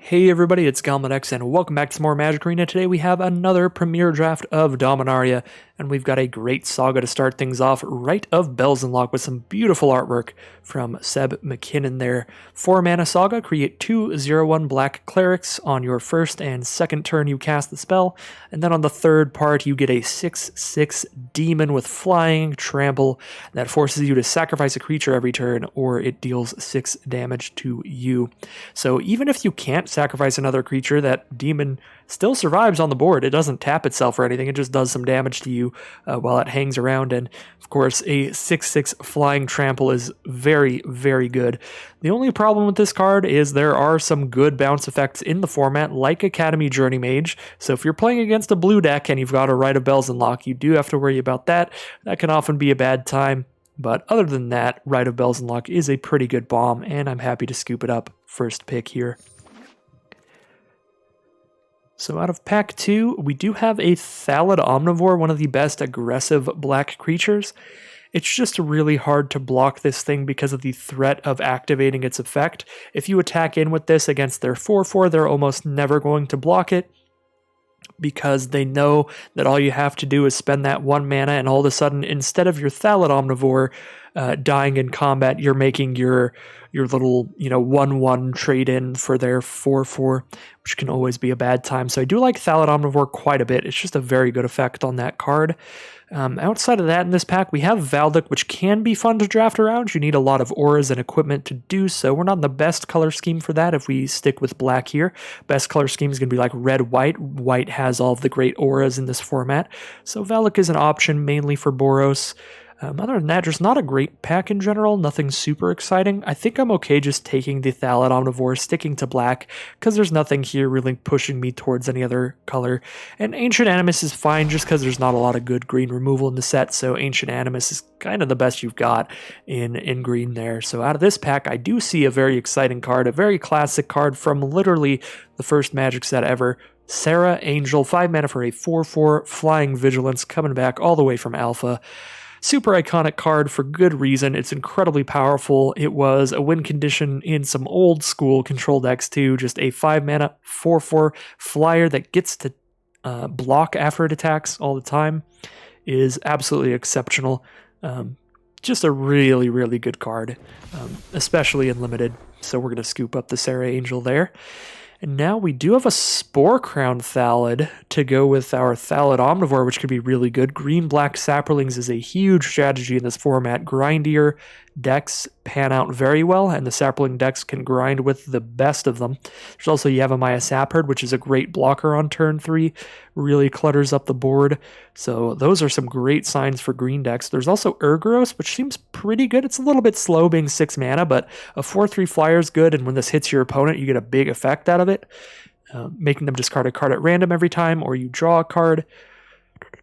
Hey everybody, it's Galmadex and welcome back to some more Magic Arena. Today we have another Premier Draft of Dominaria, and we've got a great Saga to start things off, Rite of Belzenlock, with some beautiful artwork from Seb McKinnon there. 4-mana Saga, create 2/0/1 black clerics. On your first and second turn you cast the spell, and then on the third part you get a 6/6 demon with flying, trample, that forces you to sacrifice a creature every turn, or it deals 6 damage to you. So even if you can't sacrifice another creature, that demon still survives on the board. It doesn't tap itself or anything, it just does some damage to you while it hangs around, and of course a 6/6 flying trample is very, very good. The only problem with this card is there are some good bounce effects in the format, like Academy Journey Mage, so if you're playing against a blue deck and you've got a Rite of Belzenlock, you do have to worry about that. That can often be a bad time, but other than that, Rite of Belzenlock is a pretty good bomb, and I'm happy to scoop it up first pick here. So out of pack 2, we do have a Thallid Omnivore, one of the best aggressive black creatures. It's just really hard to block this thing because of the threat of activating its effect. If you attack in with this against their 4/4, they're almost never going to block it, because they know that all you have to do is spend that 1 mana, and all of a sudden, instead of your Thallid Omnivore dying in combat, you're making your little 1/1 trade-in for their 4/4, which can always be a bad time. So I do like Thallid Omnivore quite a bit. It's just a very good effect on that card. Outside of that, in this pack, we have Valduk, which can be fun to draft around. You need a lot of auras and equipment to do so. We're not in the best color scheme for that if we stick with black here. Best color scheme is going to be like red-white. White has all of the great auras in this format. So Valduk is an option mainly for Boros. Other than that, just not a great pack in general, nothing super exciting. I think I'm okay just taking the Thallid Omnivore, sticking to black, because there's nothing here really pushing me towards any other color. And Ancient Animus is fine just because there's not a lot of good green removal in the set, so Ancient Animus is kind of the best you've got in green there. So out of this pack, I do see a very exciting card, a very classic card from literally the first Magic set ever. Serra Angel, 5 mana for a 4/4 Flying Vigilance, coming back all the way from Alpha. Super iconic card for good reason. It's incredibly powerful. It was a win condition in some old school control decks too. Just a 5 mana 4/4 flyer that gets to block after it attacks all the time is absolutely exceptional. Just a really, really good card, especially in limited. So we're going to scoop up the Serra Angel there. And now we do have a Spore Crown Thallid to go with our Thallid Omnivore, which could be really good. Green-black Saprolings is a huge strategy in this format. Grindier decks pan out very well, and the Saproling decks can grind with the best of them. There's also Yavimaya Sapherd, which is a great blocker on turn 3. Really clutters up the board. So those are some great signs for green decks. There's also Urgoros, which seems pretty good. It's a little bit slow being 6 mana, but a 4/3 flyer is good, and when this hits your opponent, you get a big effect out of it, making them discard a card at random every time, or you draw a card.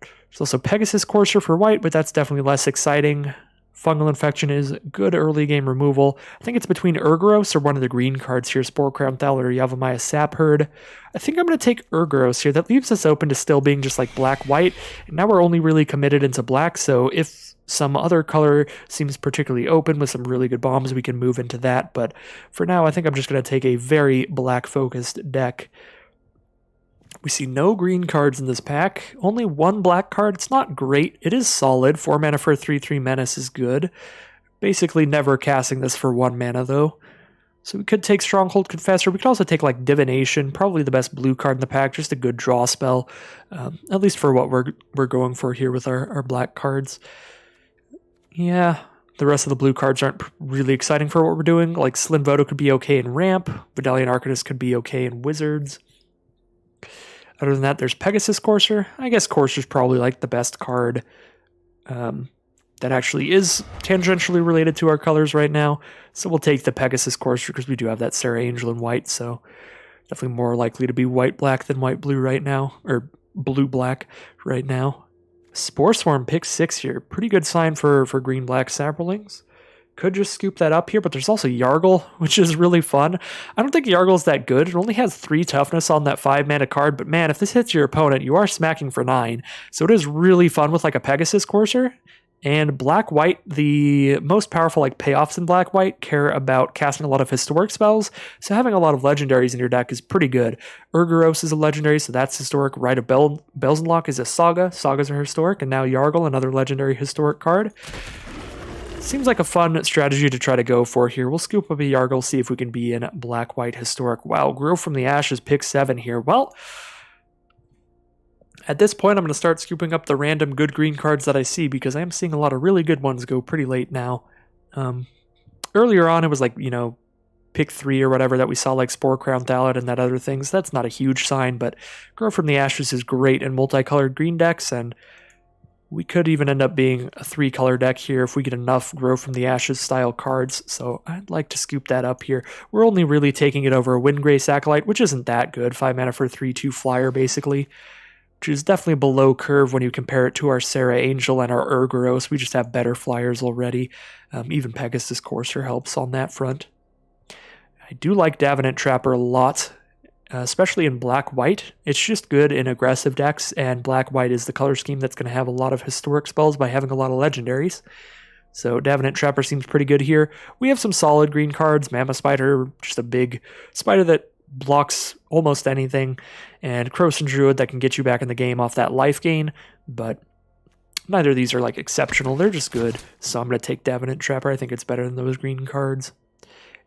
There's also Pegasus Courser for white, but that's definitely less exciting. Fungal Infection is good early game removal. I think it's between Urgoros or one of the green cards here, Spore Crown Thallid or Yavimaya Sapherd. I think I'm going to take Urgoros here. That leaves us open to still being just like black-white. And now we're only really committed into black, so if some other color seems particularly open with some really good bombs, we can move into that. But for now, I think I'm just going to take a very black-focused deck. We see no green cards in this pack, only 1 black card. It's not great. It is solid. 4 mana for a 3/3 Menace is good. Basically never casting this for 1 mana though. So we could take Stronghold Confessor. We could also take like Divination, probably the best blue card in the pack, just a good draw spell, at least for what we're going for here with our black cards. Yeah, the rest of the blue cards aren't really exciting for what we're doing. Like Slim Voto could be okay in Ramp. Vidalian Arcanist could be okay in Wizards. Other than that, there's Pegasus Courser. I guess Courser's probably like the best card that actually is tangentially related to our colors right now. So we'll take the Pegasus Courser because we do have that Serra Angel in white, so definitely more likely to be white-black than white-blue right now, or blue-black right now. Spore Swarm pick 6 here. Pretty good sign for green-black Saprolings. Could just scoop that up here, but there's also Yargle, which is really fun. I don't think Yargle's that good. It only has 3 toughness on that 5 mana card, but man, if this hits your opponent, you are smacking for 9. So it is really fun with like a Pegasus Courser, And black-white, the most powerful like payoffs in black-white care about casting a lot of historic spells, so having a lot of legendaries in your deck is pretty good. Urgaros is a legendary, so that's historic. Rite of Belzenlock is a Saga. Sagas are historic, and now Yargle, another legendary historic card. Seems like a fun strategy to try to go for here. We'll scoop up a Yargle, see if we can be in black-white historic. Wow, Grow from the Ashes, pick 7 here. Well, at this point, I'm going to start scooping up the random good green cards that I see because I am seeing a lot of really good ones go pretty late now. Earlier on, it was like, pick 3 or whatever that we saw, like Spore Crown Thallid and that other things. That's not a huge sign, but Grow from the Ashes is great in multicolored green decks, and we could even end up being a 3-color deck here if we get enough Grow from the Ashes style cards, so I'd like to scoop that up here. We're only really taking it over a Windgrace Acolyte, which isn't that good. 5 mana for a 3/2 flyer, basically. Which is definitely below curve when you compare it to our Sarah Angel and our Urgaros. We just have better flyers already. Even Pegasus Courser helps on that front. I do like Davenant Trapper a lot, especially in black-white. It's just good in aggressive decks, and black-white is the color scheme that's going to have a lot of historic spells by having a lot of legendaries. So Davenant Trapper seems pretty good here. We have some solid green cards. Mammoth Spider, just a big spider that blocks almost anything, and Krosan Druid that can get you back in the game off that life gain, but neither of these are like exceptional. They're just good, so I'm going to take Davenant Trapper. I think it's better than those green cards.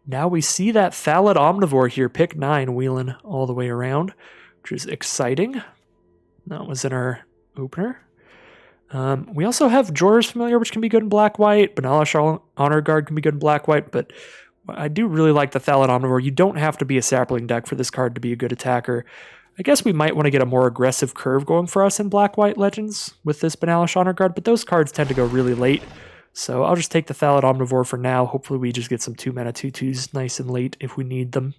Now we see that Thallid Omnivore here, pick 9, wheeling all the way around, which is exciting. That was in our opener. We also have Jorah's Familiar, which can be good in black-white. Banalish Honor Guard can be good in black-white, but I do really like the Thallid Omnivore. You don't have to be a sapling deck for this card to be a good attacker. I guess we might want to get a more aggressive curve going for us in black-white Legends with this Banalish Honor Guard, but those cards tend to go really late. So I'll just take the Thallid Omnivore for now. Hopefully we just get some 2-mana 2/2s nice and late if we need them.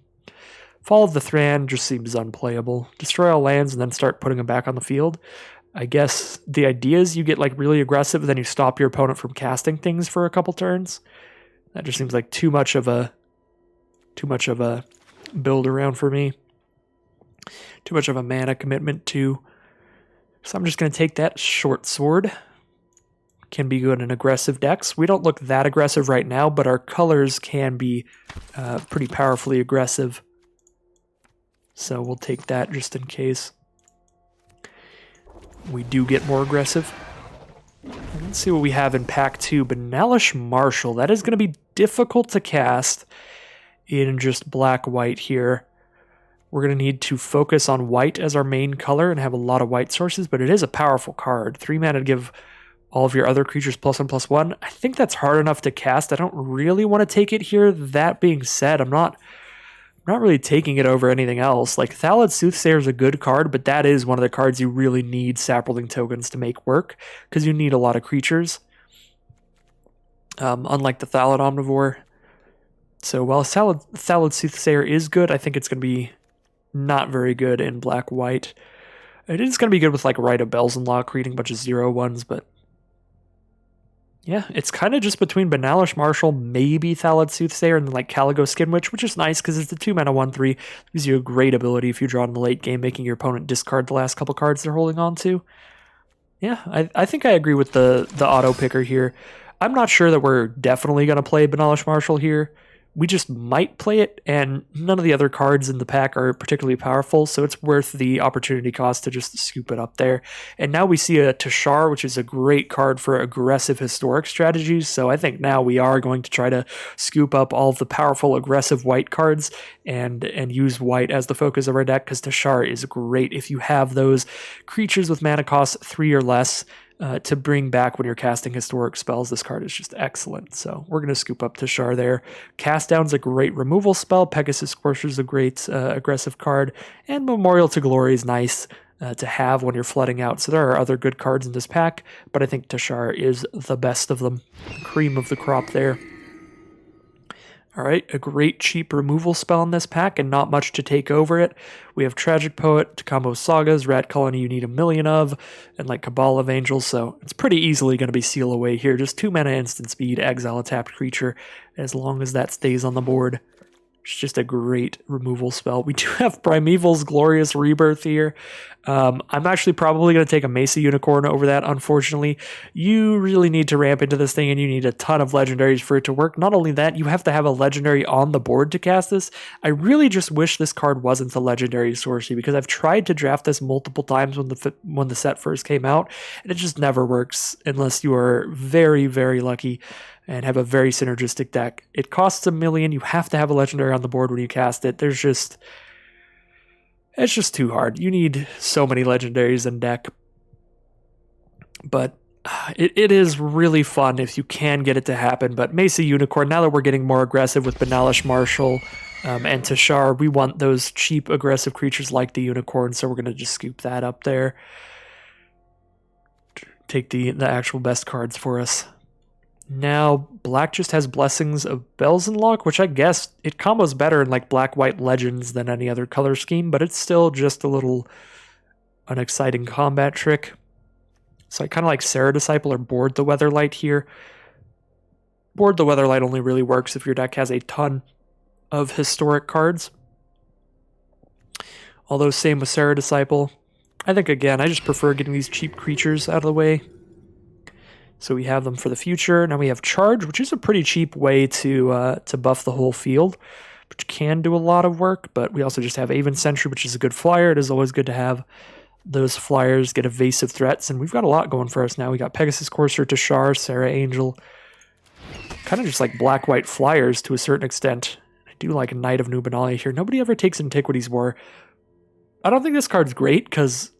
Fall of the Thran just seems unplayable. Destroy all lands and then start putting them back on the field. I guess the idea is you get like really aggressive, then you stop your opponent from casting things for a couple turns. That just seems like too much of a build around for me. Too much of a mana commitment too. So I'm just going to take that Short Sword. Can be good in aggressive decks. We don't look that aggressive right now, but our colors can be pretty powerfully aggressive. So we'll take that just in case we do get more aggressive. Let's see what we have in pack 2. Banalish Marshal. That is going to be difficult to cast in just black-white here. We're going to need to focus on white as our main color and have a lot of white sources, but it is a powerful card. 3 mana to give all of your other creatures +1/+1. I think that's hard enough to cast. I don't really want to take it here. That being said, I'm not really taking it over anything else. Like, Thallid Soothsayer is a good card, but that is one of the cards you really need Sapling tokens to make work, because you need a lot of creatures. Unlike the Thallid Omnivore. So while Thallid Soothsayer is good, I think it's going to be not very good in black-white. It is going to be good with like Rite of Belzenlock, creating a bunch of 0/1s, but yeah, it's kind of just between Banalish Marshal, maybe Thallid Soothsayer, and then like Caligo Skinwitch, which is nice because it's the 2-mana 1/3. Gives you a great ability if you draw in the late game, making your opponent discard the last couple cards they're holding on to. Yeah, I think I agree with the auto picker here. I'm not sure that we're definitely going to play Banalish Marshal here. We just might play it, and none of the other cards in the pack are particularly powerful, so it's worth the opportunity cost to just scoop it up there. And now we see a Tashar, which is a great card for aggressive historic strategies, so I think now we are going to try to scoop up all of the powerful aggressive white cards and use white as the focus of our deck, because Tashar is great if you have those creatures with mana cost 3 or less. To bring back when you're casting historic spells. This card is just excellent, so we're going to scoop up Tashar there. Cast Down's a great removal spell, Pegasus Courser is a great aggressive card, and Memorial to Glory is nice to have when you're flooding out. So there are other good cards in this pack, but I think Tashar is the best of them. Cream of the crop there. Alright, a great cheap removal spell in this pack and not much to take over it. We have Tragic Poet to combo Sagas, Rat Colony you need 1,000,000 of, and like Cabal of Angels, so it's pretty easily going to be Seal Away here. Just 2 mana instant speed, exile a tapped creature, as long as that stays on the board. It's just a great removal spell. We do have Primeval's Glorious Rebirth here. I'm actually probably going to take a Mesa Unicorn over that, unfortunately. You really need to ramp into this thing, and you need a ton of legendaries for it to work. Not only that, you have to have a legendary on the board to cast this. I really just wish this card wasn't a legendary sorcery, because I've tried to draft this multiple times when the set first came out, and it just never works unless you are very, very lucky and have a very synergistic deck. It costs $1 million. You have to have a legendary on the board when you cast it. It's just too hard. You need so many legendaries in deck. But it is really fun if you can get it to happen. But Mesa Unicorn, now that we're getting more aggressive with Banalish Marshal and Tashar, we want those cheap aggressive creatures like the Unicorn, so we're going to just scoop that up there. Take the actual best cards for us. Now, black just has Blessings of Belzenlock, which I guess it combos better in like black-white legends than any other color scheme, but it's still just a little unexciting combat trick. So I kind of like Sarah Disciple or Board the Weatherlight here. Board the Weatherlight only really works if your deck has a ton of historic cards. Although same with Sarah Disciple. I think, again, I just prefer getting these cheap creatures out of the way. So we have them for the future. Now we have Charge, which is a pretty cheap way to buff the whole field, which can do a lot of work, but we also just have Aven Sentry, which is a good flyer. It is always good to have those flyers get evasive threats, and we've got a lot going for us now. We got Pegasus Courser, Tashar, Sarah Angel. Kind of just like black-white flyers to a certain extent. I do like a Knight of Nubenalia here. Nobody ever takes Antiquities War. I don't think this card's great, because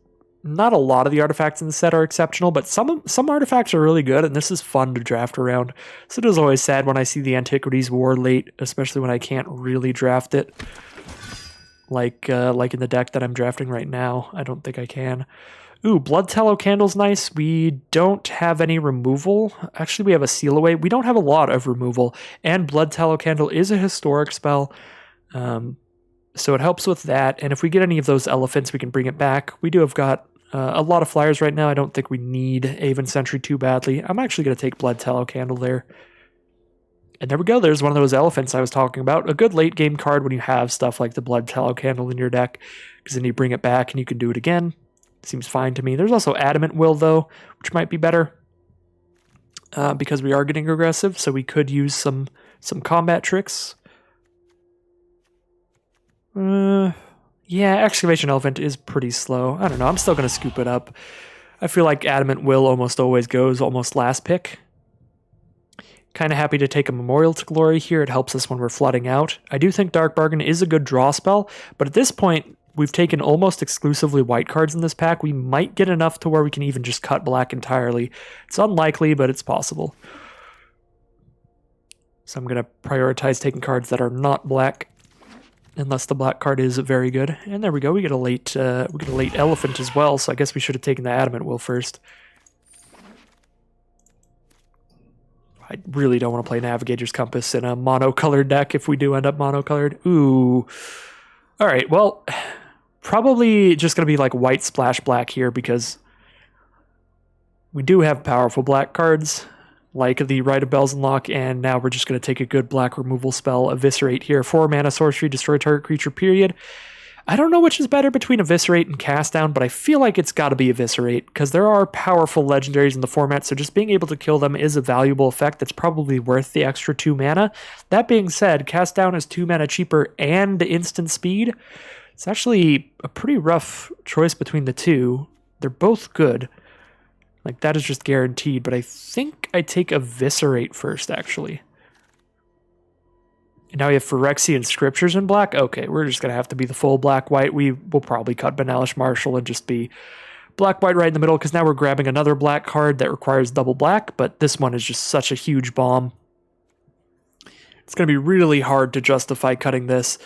not a lot of the artifacts in the set are exceptional, but some artifacts are really good, and this is fun to draft around. So it is always sad when I see the Antiquities War late, especially when I can't really draft it. Like in the deck that I'm drafting right now. I don't think I can. Ooh, Blood Tallow Candle's nice. We don't have any removal. Actually, we have a Seal Away. We don't have a lot of removal, and Blood Tallow Candle is a historic spell. So it helps with that, and if we get any of those elephants, we can bring it back. We do have got a lot of flyers right now. I don't think we need Aven Sentry too badly. I'm actually going to take Blood Tallow Candle there. And there we go. There's one of those elephants I was talking about. A good late game card when you have stuff like the Blood Tallow Candle in your deck, because then you bring it back and you can do it again. Seems fine to me. There's also Adamant Will, though, which might be better because we are getting aggressive, so we could use some combat tricks. Yeah, Excavation Elephant is pretty slow. I don't know. I'm still going to scoop it up. I feel like Adamant Will almost always goes almost last pick. Kind of happy to take a Memorial to Glory here. It helps us when we're flooding out. I do think Dark Bargain is a good draw spell, but at this point, we've taken almost exclusively white cards in this pack. We might get enough to where we can even just cut black entirely. It's unlikely, but it's possible. So I'm going to prioritize taking cards that are not black, unless the black card is very good. And there we go. We get a late elephant as well. So I guess we should have taken the Adamant Will first. I really don't want to play Navigator's Compass in a monocolored deck if we do end up monocolored. Ooh. All right. Well, probably just going to be like white splash black here, because we do have powerful black cards like the Rite of Belzenlock, and now we're just going to take a good black removal spell, Eviscerate here. 4 mana sorcery, destroy target creature, period. I don't know which is better between Eviscerate and Cast Down, but I feel like it's got to be Eviscerate, because there are powerful legendaries in the format, so just being able to kill them is a valuable effect that's probably worth the extra 2 mana. That being said, Cast Down is 2 mana cheaper and instant speed. It's actually a pretty rough choice between the two. They're both good. Like, that is just guaranteed, but I think I take Eviscerate first, actually. And now we have Phyrexian Scriptures in black. Okay, we're just going to have to be the full black-white. We will probably cut Banalish Marshal and just be black-white right in the middle, because now we're grabbing another black card that requires double black, but this one is just such a huge bomb. It's going to be really hard to justify cutting this.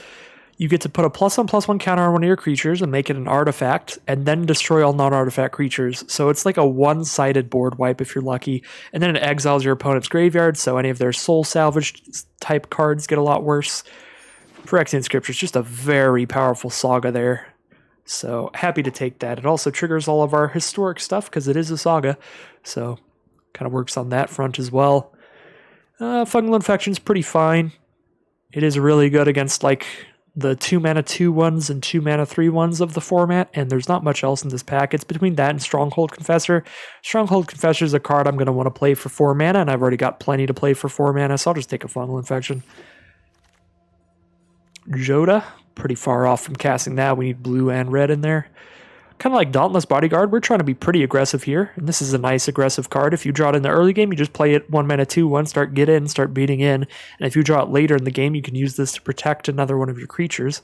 You get to put a +1/+1 counter on one of your creatures and make it an artifact, and then destroy all non-artifact creatures. So it's like a one-sided board wipe if you're lucky, and then it exiles your opponent's graveyard, so any of their soul salvage type cards get a lot worse. Phyrexian Scripture is just a very powerful Saga there. So happy to take that. It also triggers all of our historic stuff because it is a Saga, so kind of works on that front as well. Fungal Infection's pretty fine. It is really good against like the 2 mana 2/1s and 2 mana 3/1s of the format, and there's not much else in this pack. It's between that and Stronghold Confessor. Stronghold Confessor is a card I'm going to want to play for 4 mana, and I've already got plenty to play for 4 mana, so I'll just take a Fungal Infection. Joda, pretty far off from casting that. We need blue and red in there. Kind of like Dauntless Bodyguard, we're trying to be pretty aggressive here, and this is a nice aggressive card. If you draw it in the early game, you just play it 1 mana 2/1, start beating in, and if you draw it later in the game, you can use this to protect another one of your creatures,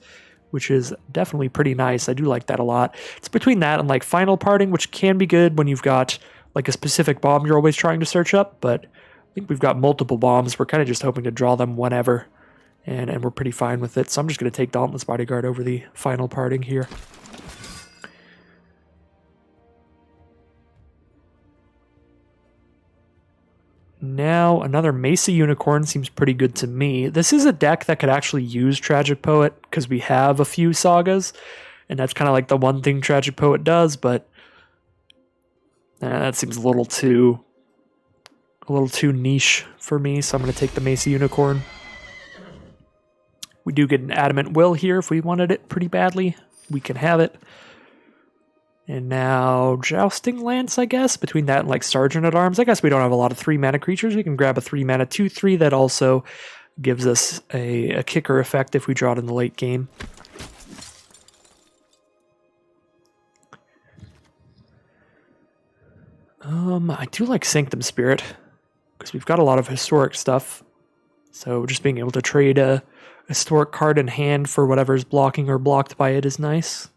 which is definitely pretty nice. I do like that a lot. It's between that and like Final Parting, which can be good when you've got like a specific bomb you're always trying to search up, but I think we've got multiple bombs. We're kind of just hoping to draw them whenever, and we're pretty fine with it, so I'm just going to take Dauntless Bodyguard over the Final Parting here. Now, another Mesa Unicorn seems pretty good to me. This is a deck that could actually use Tragic Poet because we have a few sagas, and that's kind of like the one thing Tragic Poet does, but that seems a little too niche for me, so I'm going to take the Mesa Unicorn. We do get an Adamant Will here if we wanted it pretty badly. We can have it. And now Jousting Lance, I guess, between that and like Sergeant at Arms. I guess we don't have a lot of 3 mana creatures. We can grab a 3 mana 2/3 that also gives us a kicker effect if we draw it in the late game. I do like Sanctum Spirit because we've got a lot of historic stuff. So just being able to trade a historic card in hand for whatever's blocking or blocked by it is nice.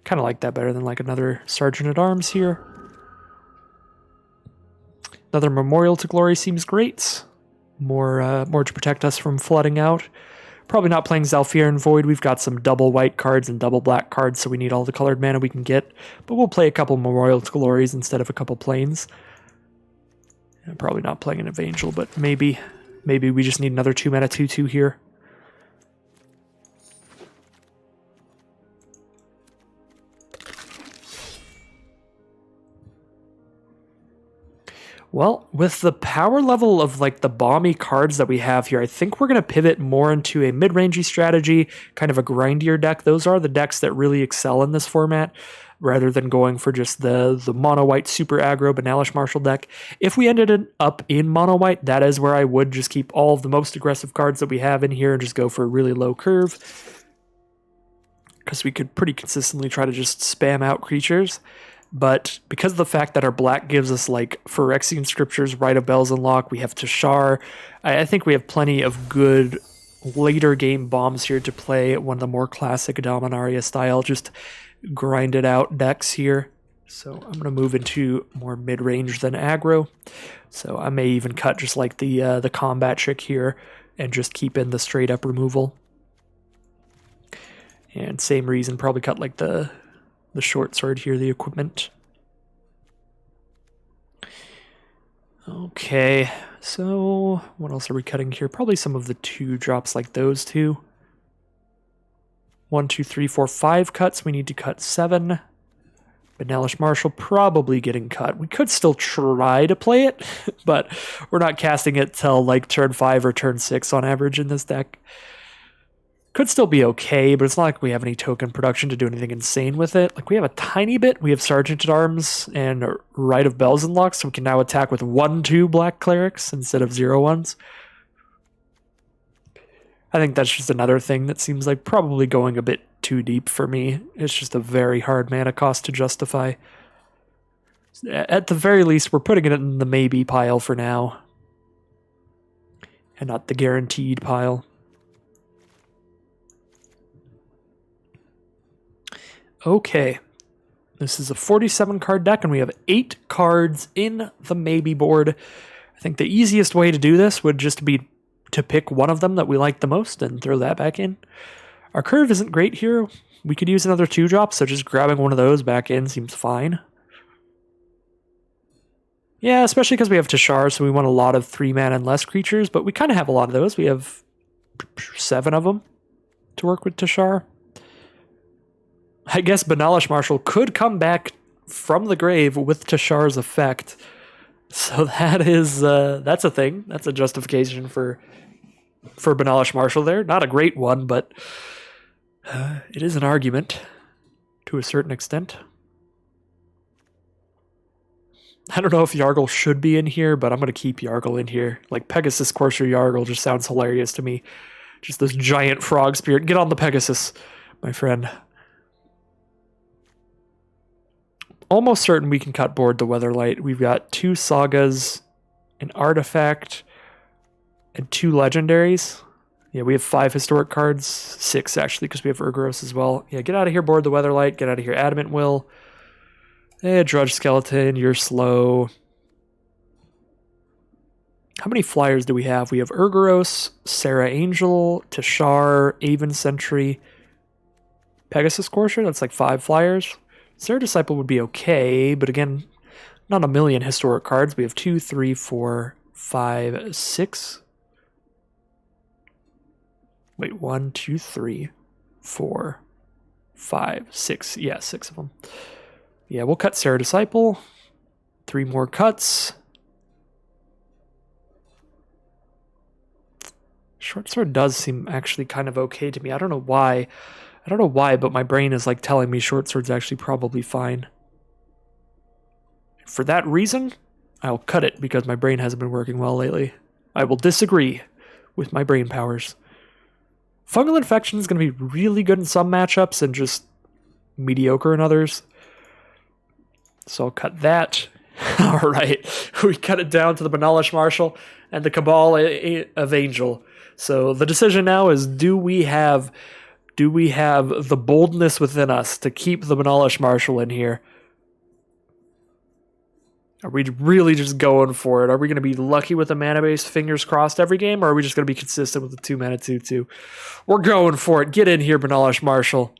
Kind of like that better than like another Sergeant at Arms here. Another Memorial to Glory seems great. More to protect us from flooding out. Probably not playing Zhalfir and Void. We've got some double white cards and double black cards, so we need all the colored mana we can get. But we'll play a couple Memorial to Glories instead of a couple Plains. Probably not playing an Evangel, but maybe we just need another 2 mana 2/2 here. Well, with the power level of like the bomby cards that we have here, I think we're going to pivot more into a mid-rangey strategy, kind of a grindier deck. Those are the decks that really excel in this format, rather than going for just the mono-white super aggro Banalish Marshal deck. If we ended up in mono-white, that is where I would just keep all of the most aggressive cards that we have in here and just go for a really low curve, because we could pretty consistently try to just spam out creatures. But because of the fact that our black gives us like Phyrexian Scriptures, Rite of Bells Unlock, we have Tashar, I think we have plenty of good later game bombs here to play one of the more classic Dominaria style, just grinded out decks here. So I'm going to move into more mid-range than aggro. So I may even cut just like the combat trick here and just keep in the straight up removal. And same reason, probably cut like the short sword here, the equipment. Okay, so what else are we cutting here? Probably some of the 2-drops like those two. 1, 2, 3, 4, 5 cuts. We need to cut 7. Banalish Marshal probably getting cut. We could still try to play it, but we're not casting it till like turn 5 or turn 6 on average in this deck. Could still be okay, but it's not like we have any token production to do anything insane with it. Like we have a tiny bit. We have Sergeant at Arms and Rite of Bells Unlocked, so we can now attack with 1/2 black clerics instead of 0/1s. I think that's just another thing that seems like probably going a bit too deep for me. It's just a very hard mana cost to justify. At the very least, we're putting it in the maybe pile for now, and not the guaranteed pile. Okay, this is a 47 card deck, and we have 8 cards in the maybe board. I think the easiest way to do this would just be to pick one of them that we like the most and throw that back in. Our curve isn't great here. We could use another 2-drop, so just grabbing one of those back in seems fine. Yeah, especially because we have Tashar, so we want a lot of 3 mana and less creatures, but we kind of have a lot of those. We have 7 of them to work with Tashar. I guess Banalish Marshal could come back from the grave with Tashar's effect. So that is, that's a thing. That's a justification for for Benalish Marshall there. Not a great one, but it is an argument to a certain extent. I don't know if Yargle should be in here, but I'm going to keep Yargle in here. Like, Pegasus Courser Yargle just sounds hilarious to me. Just this giant frog spirit. Get on the Pegasus, my friend. Almost certain we can cut board the Weatherlight. We've got 2 Sagas, an Artifact, and 2 Legendaries. Yeah, we have 5 historic cards. 6, actually, because we have Urgoros as well. Yeah, get out of here, board the Weatherlight. Get out of here, Adamant Will. Drudge Skeleton, you're slow. How many flyers do we have? We have Urgoros, Sarah Angel, Tashar, Aven Sentry, Pegasus Courser. That's like 5 flyers. Sarah Disciple would be okay, but again, not a million historic cards. We have 2, 3, 4, 5, 6. Wait, 1, 2, 3, 4, 5, 6. Yeah, 6 of them. Yeah, we'll cut Sarah Disciple. 3 more cuts. Short Sword does seem actually kind of okay to me. I don't know why. But my brain is like telling me Short Sword's actually probably fine. For that reason, I'll cut it because my brain hasn't been working well lately. I will disagree with my brain powers. Fungal Infection is going to be really good in some matchups and just mediocre in others. So I'll cut that. All right, we cut it down to the Benalish Marshall and the Cabal of Angel. So the decision now is: do we have the boldness within us to keep the Benalish Marshall in here? Are we really just going for it? Are we going to be lucky with a mana base, fingers crossed every game, or are we just going to be consistent with the 2 mana 2/2? We're going for it. Get in here, Benalish Marshall.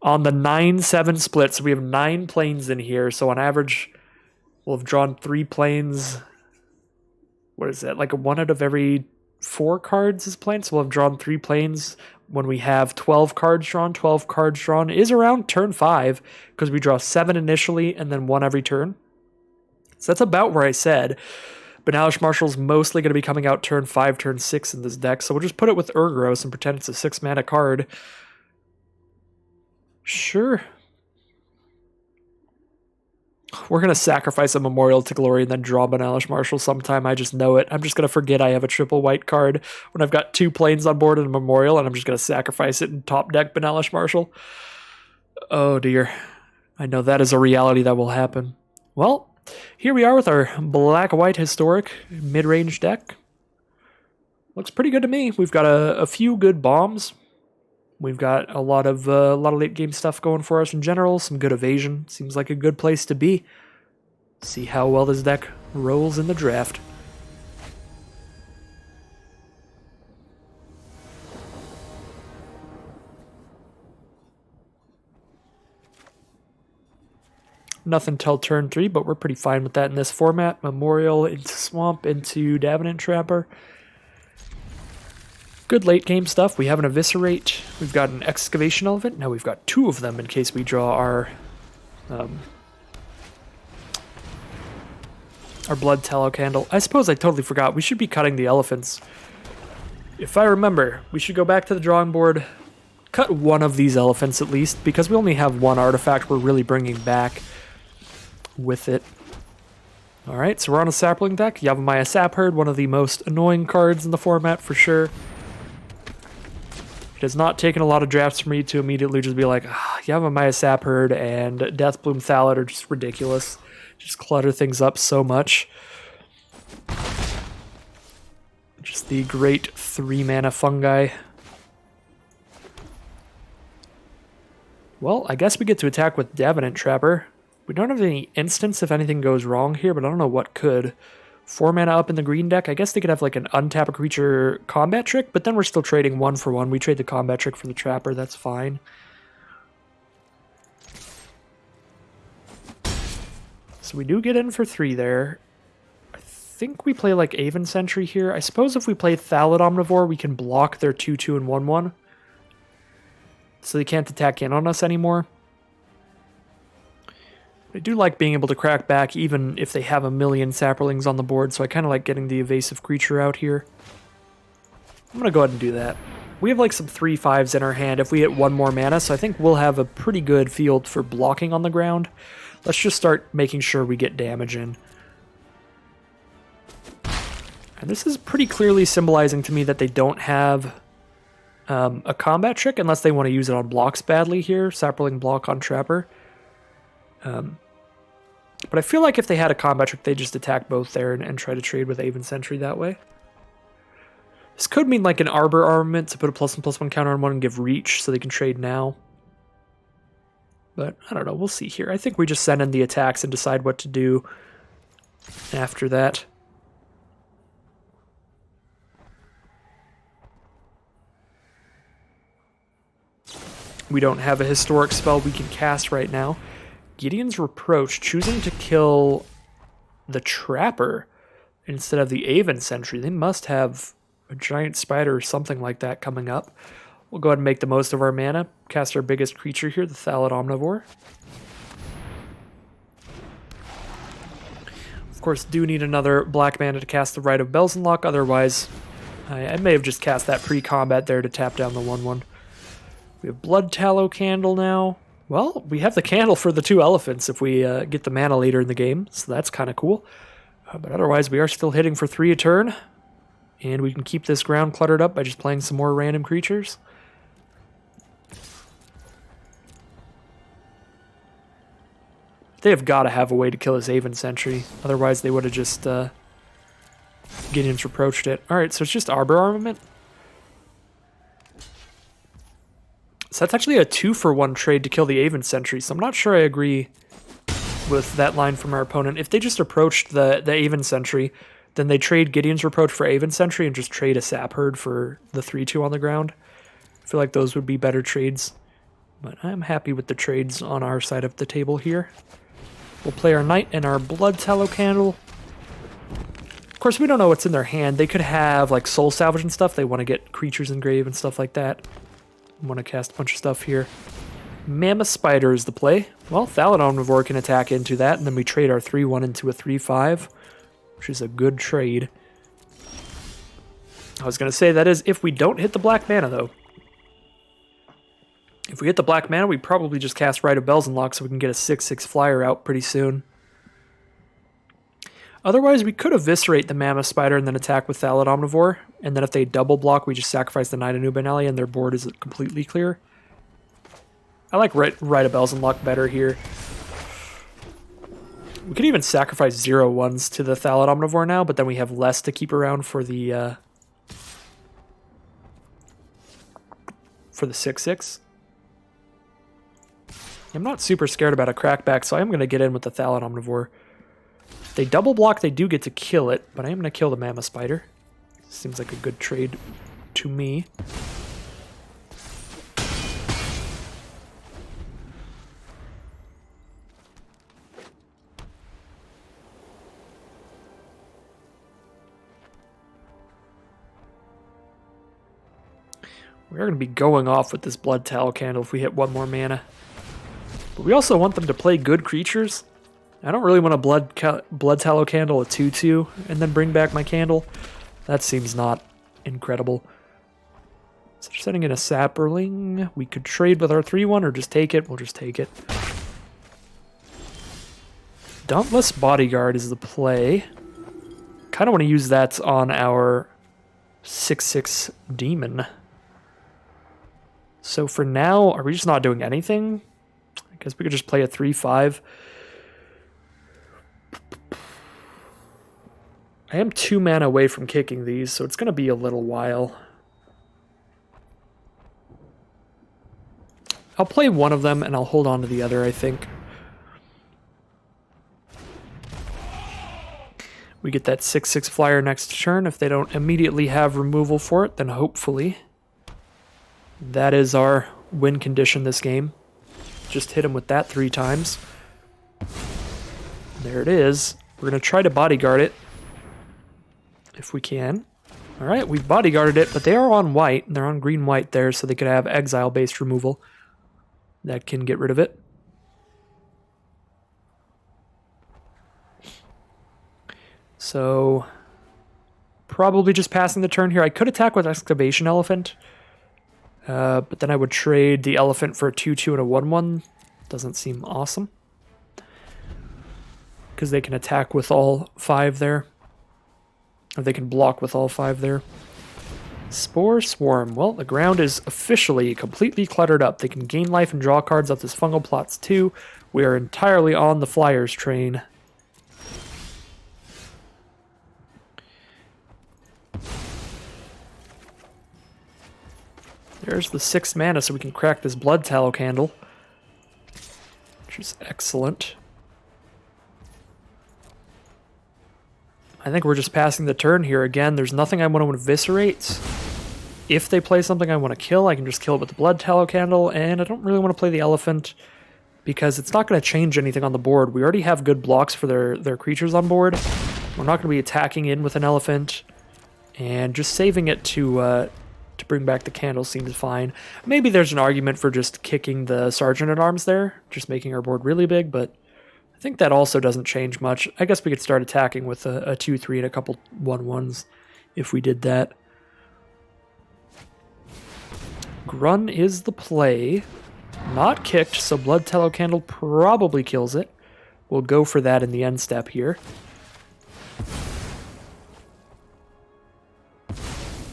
On the 9-7 split, so we have 9 planes in here. So on average, we'll have drawn 3 planes. What is that? Like 1 out of every 4 cards is planes. So we'll have drawn 3 planes when we have 12 cards drawn. 12 cards drawn is around turn 5 because we draw 7 initially and then 1 every turn. So that's about where I said. Benalish Marshall's mostly going to be coming out turn 5, turn 6 in this deck. So we'll just put it with Urgoros and pretend it's a 6 mana card. Sure. We're going to sacrifice a Memorial to Glory and then draw Benalish Marshall sometime. I just know it. I'm just going to forget I have a triple white card when I've got 2 planes on board and a Memorial, and I'm just going to sacrifice it and top deck Benalish Marshall. Oh dear. I know that is a reality that will happen. Well, here we are with our black-white historic mid-range deck. Looks pretty good to me. We've got a few good bombs. We've got a lot of late game stuff going for us in general. Some good evasion. Seems like a good place to be. See how well this deck rolls in the draft. Nothing till turn 3, but we're pretty fine with that in this format. Memorial into Swamp, into Davenant Trapper. Good late game stuff. We have an Eviscerate. We've got an Excavation Elephant. Now we've got 2 of them in case we draw our Blood Tallow Candle. I suppose I totally forgot. We should be cutting the elephants. If I remember, we should go back to the drawing board, cut 1 of these elephants at least, because we only have 1 artifact we're really bringing back with it. Alright, so we're on a Sapling deck. Yavimaya Sapherd, one of the most annoying cards in the format for sure. It has not taken a lot of drafts for me to immediately just be like, Yavimaya Sapherd and Deathbloom Thallid are just ridiculous. Just clutter things up so much. Just the great 3 mana fungi. Well, I guess we get to attack with Davenant Trapper. We don't have any instants if anything goes wrong here, but I don't know what could. 4 mana up in the green deck. I guess they could have like an untap a creature combat trick, but then we're still trading 1 for 1. We trade the combat trick for the Trapper. That's fine. So we do get in for 3 there. I think we play like Aven Sentry here. I suppose if we play Thallid Omnivore, we can block their 2/2 and 1/1. So they can't attack in on us anymore. I do like being able to crack back even if they have a million saplings on the board, so I kind of like getting the evasive creature out here. I'm going to go ahead and do that. We have like some 3/5s in our hand if we hit one more mana, so I think we'll have a pretty good field for blocking on the ground. Let's just start making sure we get damage in. And this is pretty clearly symbolizing to me that they don't have a combat trick unless they want to use it on blocks badly here. Sapling block on Trapper. But I feel like if they had a combat trick, they'd just attack both there and try to trade with Aven Sentry that way. This could mean like an Arbor Armament to put a +1/+1 counter on one and give reach so they can trade now. But I don't know, we'll see here. I think we just send in the attacks and decide what to do after that. We don't have a historic spell we can cast right now. Gideon's Reproach, choosing to kill the Trapper instead of the Aven Sentry. They must have a giant spider or something like that coming up. We'll go ahead and make the most of our mana. Cast our biggest creature here, the Thallid Omnivore. Of course, do need another black mana to cast the Rite of Belzenlock. Otherwise, I may have just cast that pre-combat there to tap down the 1/1. We have Blood Tallow Candle now. Well, we have the candle for the 2 elephants if we get the mana later in the game, so that's kind of cool. But otherwise, we are still hitting for 3 a turn, and we can keep this ground cluttered up by just playing some more random creatures. They have got to have a way to kill this Aven Sentry, otherwise they would have just Gideon's Reproached it. Alright, so it's just Arbor Armament. So that's actually a 2-for-1 trade to kill the Aven Sentry, so I'm not sure I agree with that line from our opponent. If they just approached the Aven Sentry, then they trade Gideon's Reproach for Aven Sentry and just trade a Sap Herd for the 3/2 on the ground. I feel like those would be better trades, but I'm happy with the trades on our side of the table here. We'll play our Knight and our Blood Tallow Candle. Of course, we don't know what's in their hand. They could have like Soul Salvage and stuff. They want to get creatures engraved and stuff like that. Want to cast a bunch of stuff here. Mammoth Spider is the play. Well, Thallid Omnivore can attack into that, and then we trade our 3/1 into a 3/5, which is a good trade. I was going to say that is if we don't hit the black mana, though. If we hit the black mana, we probably just cast Rite of Belzenlock so we can get a 6/6 flyer out pretty soon. Otherwise, we could eviscerate the Mammoth Spider and then attack with Thallid Omnivore, and then if they double block, we just sacrifice the Knight of New Benalia and their board is completely clear. I like Rite of Belzenlock better here. We could even sacrifice 0/1s to the Thallid Omnivore now, but then we have less to keep around for the 6/6. I'm not super scared about a crackback, so I'm going to get in with the Thallid Omnivore. If they double block, they do get to kill it, but I am going to kill the Mammoth Spider. Seems like a good trade to me. We're going to be going off with this Blood Tallow Candle if we hit 1 more mana. But we also want them to play good creatures. I don't really want a Blood Tallow Candle, a 2/2, and then bring back my candle. That seems not incredible. So just setting in a Sapperling. We could trade with our 3/1 or just take it. We'll just take it. Dauntless Bodyguard is the play. Kind of want to use that on our 6/6 Demon. So for now, are we just not doing anything? I guess we could just play a 3/5. I am 2 mana away from kicking these, so it's going to be a little while. I'll play one of them and I'll hold on to the other, I think. We get that 6/6 flyer next turn. If they don't immediately have removal for it, then hopefully that is our win condition this game. Just hit him with that 3 times. There it is. We're going to try to bodyguard it if we can. Alright, we've bodyguarded it, but they are on white, and they're on green-white there, so they could have exile-based removal. That can get rid of it. So probably just passing the turn here. I could attack with Excavation Elephant, but then I would trade the Elephant for a 2/2 and a 1/1. Doesn't seem awesome, because they can attack with all 5 there. Or they can block with all 5 there. Spore Swarm. Well, the ground is officially completely cluttered up. They can gain life and draw cards off this fungal plots too. We are entirely on the Flyers train. There's the 6 mana, so we can crack this Blood Tallow Candle, which is excellent. I think we're just passing the turn here again. There's nothing I want to eviscerate. If they play something I want to kill, I can just kill it with the Blood Tallow Candle, and I don't really want to play the Elephant because it's not going to change anything on the board. We already have good blocks for their creatures on board. We're not going to be attacking in with an Elephant, and just saving it to bring back the candle seems fine. Maybe there's an argument for just kicking the Sergeant-at-Arms there, just making our board really big, but I think that also doesn't change much. I guess we could start attacking with a 2/3 and a couple 1/1s if we did that. Grun is the play. Not kicked, so Blood Tallow Candle probably kills it. We'll go for that in the end step here.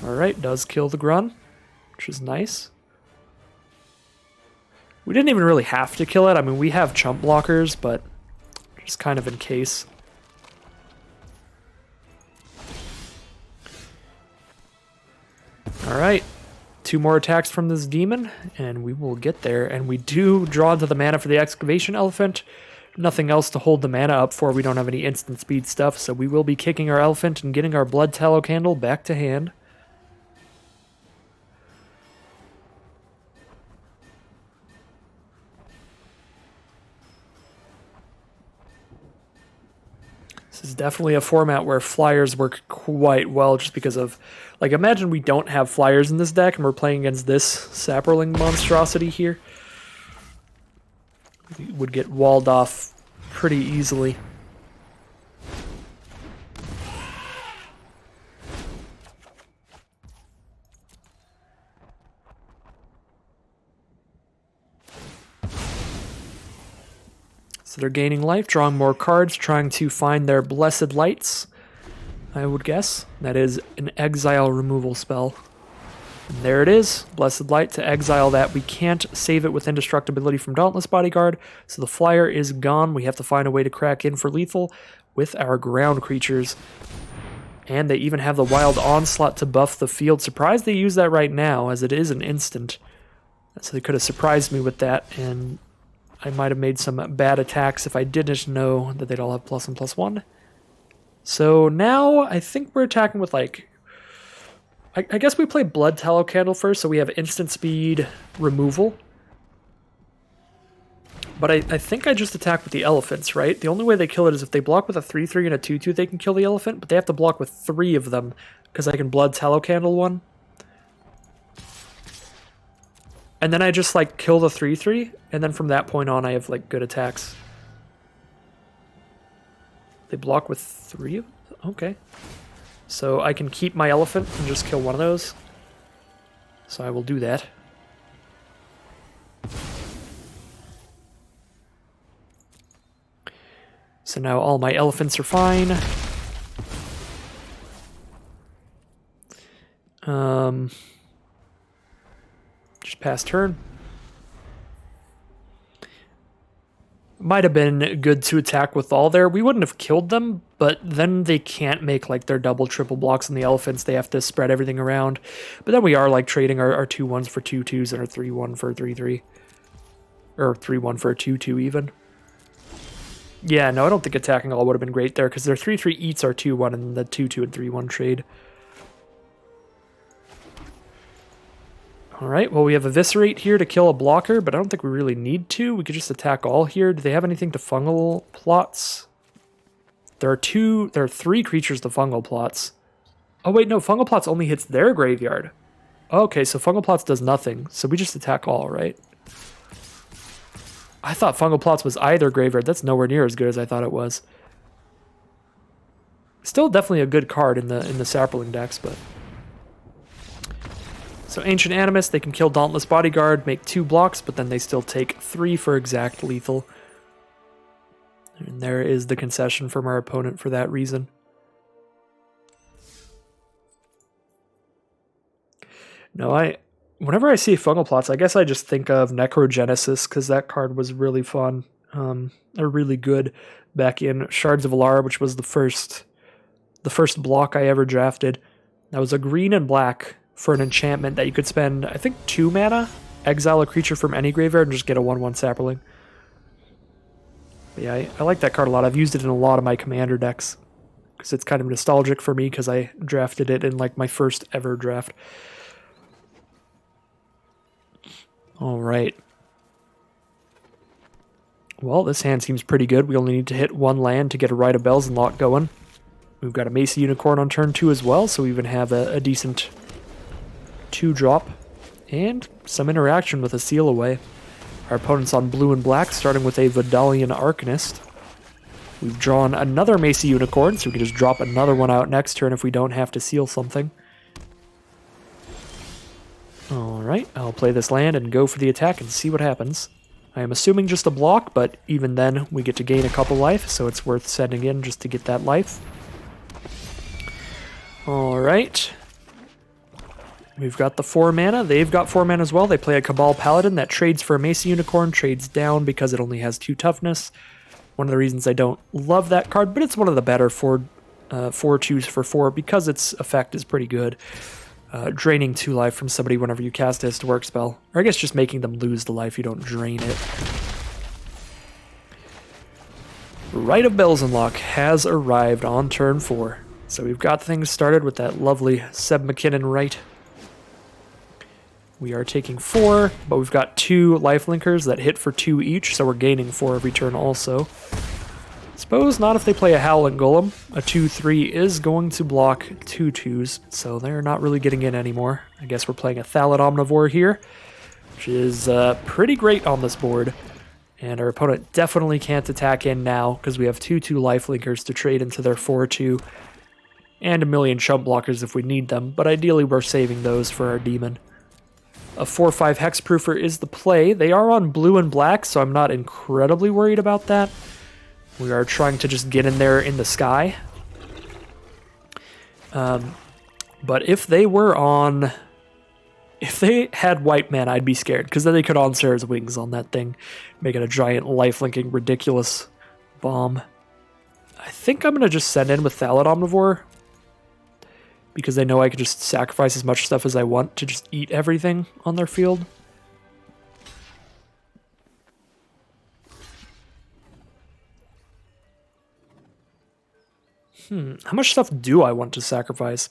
Alright, does kill the Grun, which is nice. We didn't even really have to kill it. I mean, we have chump blockers, but just kind of in case. Alright, 2 more attacks from this demon, and we will get there. And we do draw into the mana for the Excavation Elephant. Nothing else to hold the mana up for. We don't have any instant speed stuff, so we will be kicking our Elephant and getting our Blood Tallow Candle back to hand. This is definitely a format where Flyers work quite well just because of, like, imagine we don't have Flyers in this deck and we're playing against this Sapperling monstrosity here. We would get walled off pretty easily. So they're gaining life, drawing more cards, trying to find their Blessed Lights, I would guess. That is an exile removal spell. And there it is, Blessed Light to exile that. We can't save it with indestructibility from Dauntless Bodyguard, so the flyer is gone. We have to find a way to crack in for lethal with our ground creatures. And they even have the Wild Onslaught to buff the field. Surprised they use that right now, as it is an instant. So they could have surprised me with that, and I might have made some bad attacks if I didn't know that they'd all have +1/+1. So now I think we're attacking with, like, I guess we play Blood Tallow Candle first, so we have instant speed removal. But I think I just attack with the Elephants, right? The only way they kill it is if they block with a 3/3 and a 2/2, they can kill the Elephant, but they have to block with 3 of them, because I can Blood Tallow Candle one. And then I just, like, kill the 3/3, and then from that point on I have, like, good attacks. They block with 3 of them? Okay. So I can keep my Elephant and just kill one of those. So I will do that. So now all my Elephants are fine. Just pass turn. Might have been good to attack with all there. We wouldn't have killed them, but then they can't make, like, their double, triple blocks on the Elephants. They have to spread everything around. But then we are, like, trading our 2/1s for 2/2s and our 3/1 for a 3/3. Or 3/1 for a 2/2 even. Yeah, no, I don't think attacking all would have been great there, because their 3/3 eats our 2/1 and the 2/2 and 3/1 trade. Alright, well, we have Eviscerate here to kill a blocker, but I don't think we really need to. We could just attack all here. Do they have anything to fungal plots? There are 3 creatures to fungal plots. Oh wait, no, fungal plots only hits their graveyard. Okay, so fungal plots does nothing, so we just attack all, right? I thought fungal plots was either graveyard. That's nowhere near as good as I thought it was. Still definitely a good card in the Saproling decks, but... So Ancient Animus, they can kill Dauntless Bodyguard, make 2 blocks, but then they still take 3 for exact lethal. And there is the concession from our opponent for that reason. No, whenever I see Fungal Plots, I guess I just think of Necrogenesis, because that card was really fun, or really good back in Shards of Alara, which was the first block I ever drafted. That was a green and black for an enchantment that you could spend, I think, 2 mana, exile a creature from any graveyard, and just get a 1/1 Saproling. But yeah, I like that card a lot. I've used it in a lot of my commander decks, because it's kind of nostalgic for me, because I drafted it in like my first ever draft. All right. Well, this hand seems pretty good. We only need to hit 1 land to get a Rite of Bells and Lock going. We've got a Macy Unicorn on turn 2 as well, so we even have a decent 2-drop. And some interaction with a Seal Away. Our opponent's on blue and black, starting with a Vidalian Arcanist. We've drawn another Macy Unicorn, so we can just drop another one out next turn if we don't have to seal something. Alright, I'll play this land and go for the attack and see what happens. I am assuming just a block, but even then we get to gain a couple life, so it's worth sending in just to get that life. Alright. We've got the 4 mana. They've got 4 mana as well. They play a Cabal Paladin that trades for a Macy Unicorn, trades down because it only has 2 toughness. One of the reasons I don't love that card, but it's one of the better 4/2s for 4 because its effect is pretty good. Draining 2 life from somebody whenever you cast a Historic spell. Or I guess just making them lose the life, you don't drain it. Rite of Bells and Lock has arrived on turn 4. So we've got things started with that lovely Seb McKinnon Rite. We are taking 4, but we've got 2 lifelinkers that hit for 2 each, so we're gaining 4 every turn also. Suppose not if they play a Howling Golem. A 2/3 is going to block 2 2s, so they're not really getting in anymore. I guess we're playing a Thallid Omnivore here, which is pretty great on this board. And our opponent definitely can't attack in now, because we have 2/2 lifelinkers to trade into their 4/2, and a million chump blockers if we need them, but ideally we're saving those for our demon. A 4/5 Hexproofer is the play. They are on blue and black, so I'm not incredibly worried about that. We are trying to just get in there in the sky. But if they were on... If they had white mana, I'd be scared, because then they could on Sarah's Wings on that thing, making a giant lifelinking ridiculous bomb. I think I'm going to just send in with Thallid Omnivore, because they know I can just sacrifice as much stuff as I want to just eat everything on their field. How much stuff do I want to sacrifice?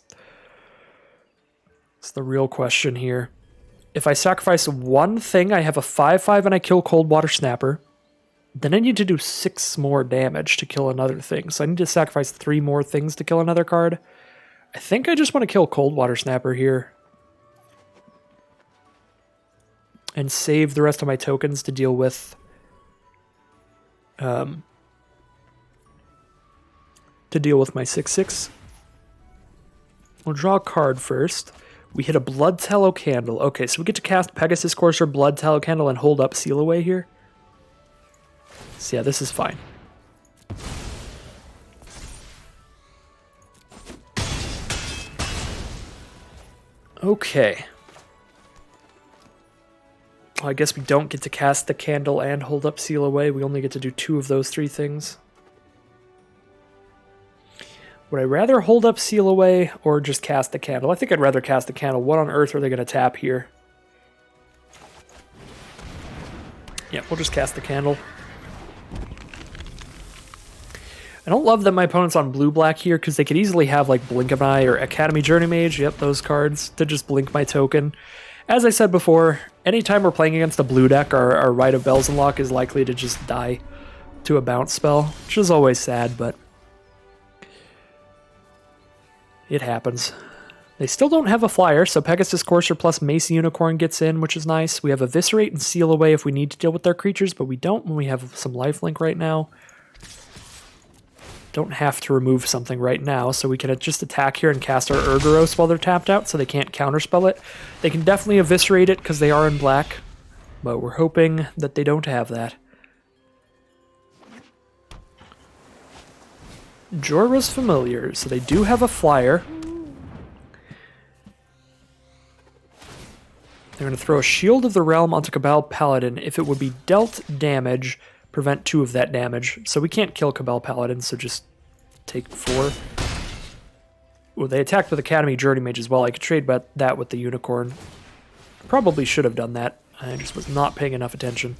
That's the real question here. If I sacrifice 1 thing, I have a 5/5 and I kill Coldwater Snapper. Then I need to do 6 more damage to kill another thing. So I need to sacrifice 3 more things to kill another card. I think I just want to kill Coldwater Snapper here. And save the rest of my tokens to deal with... my 6/6. We'll draw a card first. We hit a Blood Tallow Candle. Okay, so we get to cast Pegasus Courser, Blood Tallow Candle, and hold up Seal Away here. So yeah, this is fine. Okay. Well, I guess we don't get to cast the candle and hold up Seal Away. We only get to do 2 of those 3 things. Would I rather hold up Seal Away or just cast the candle? I think I'd rather cast the candle. What on earth are they going to tap here? Yeah, we'll just cast the candle. I don't love that my opponent's on blue-black here, because they could easily have like Blink of an Eye or Academy Journey Mage, yep, those cards, to just blink my token. As I said before, anytime we're playing against a blue deck, our Rite of Bells and Lock is likely to just die to a bounce spell, which is always sad, but it happens. They still don't have a flyer, so Pegasus Courser plus Macy Unicorn gets in, which is nice. We have Eviscerate and Seal Away if we need to deal with their creatures, but we don't when we have some lifelink right now. don't have to remove something right now, so we can just attack here and cast our Urgoros while they're tapped out so they can't counterspell it. They can definitely eviscerate it because they are in black, but we're hoping that they don't have that. Jorah's Familiar, so they do have a flyer. They're going to throw a Shield of the Realm onto Cabal Paladin. If it would be dealt damage, prevent 2 of that damage. So we can't kill Cabal Paladin, so just take 4. Well, they attacked with Academy Journey Mage as well. I could trade that with the Unicorn. Probably should have done that. I just was not paying enough attention.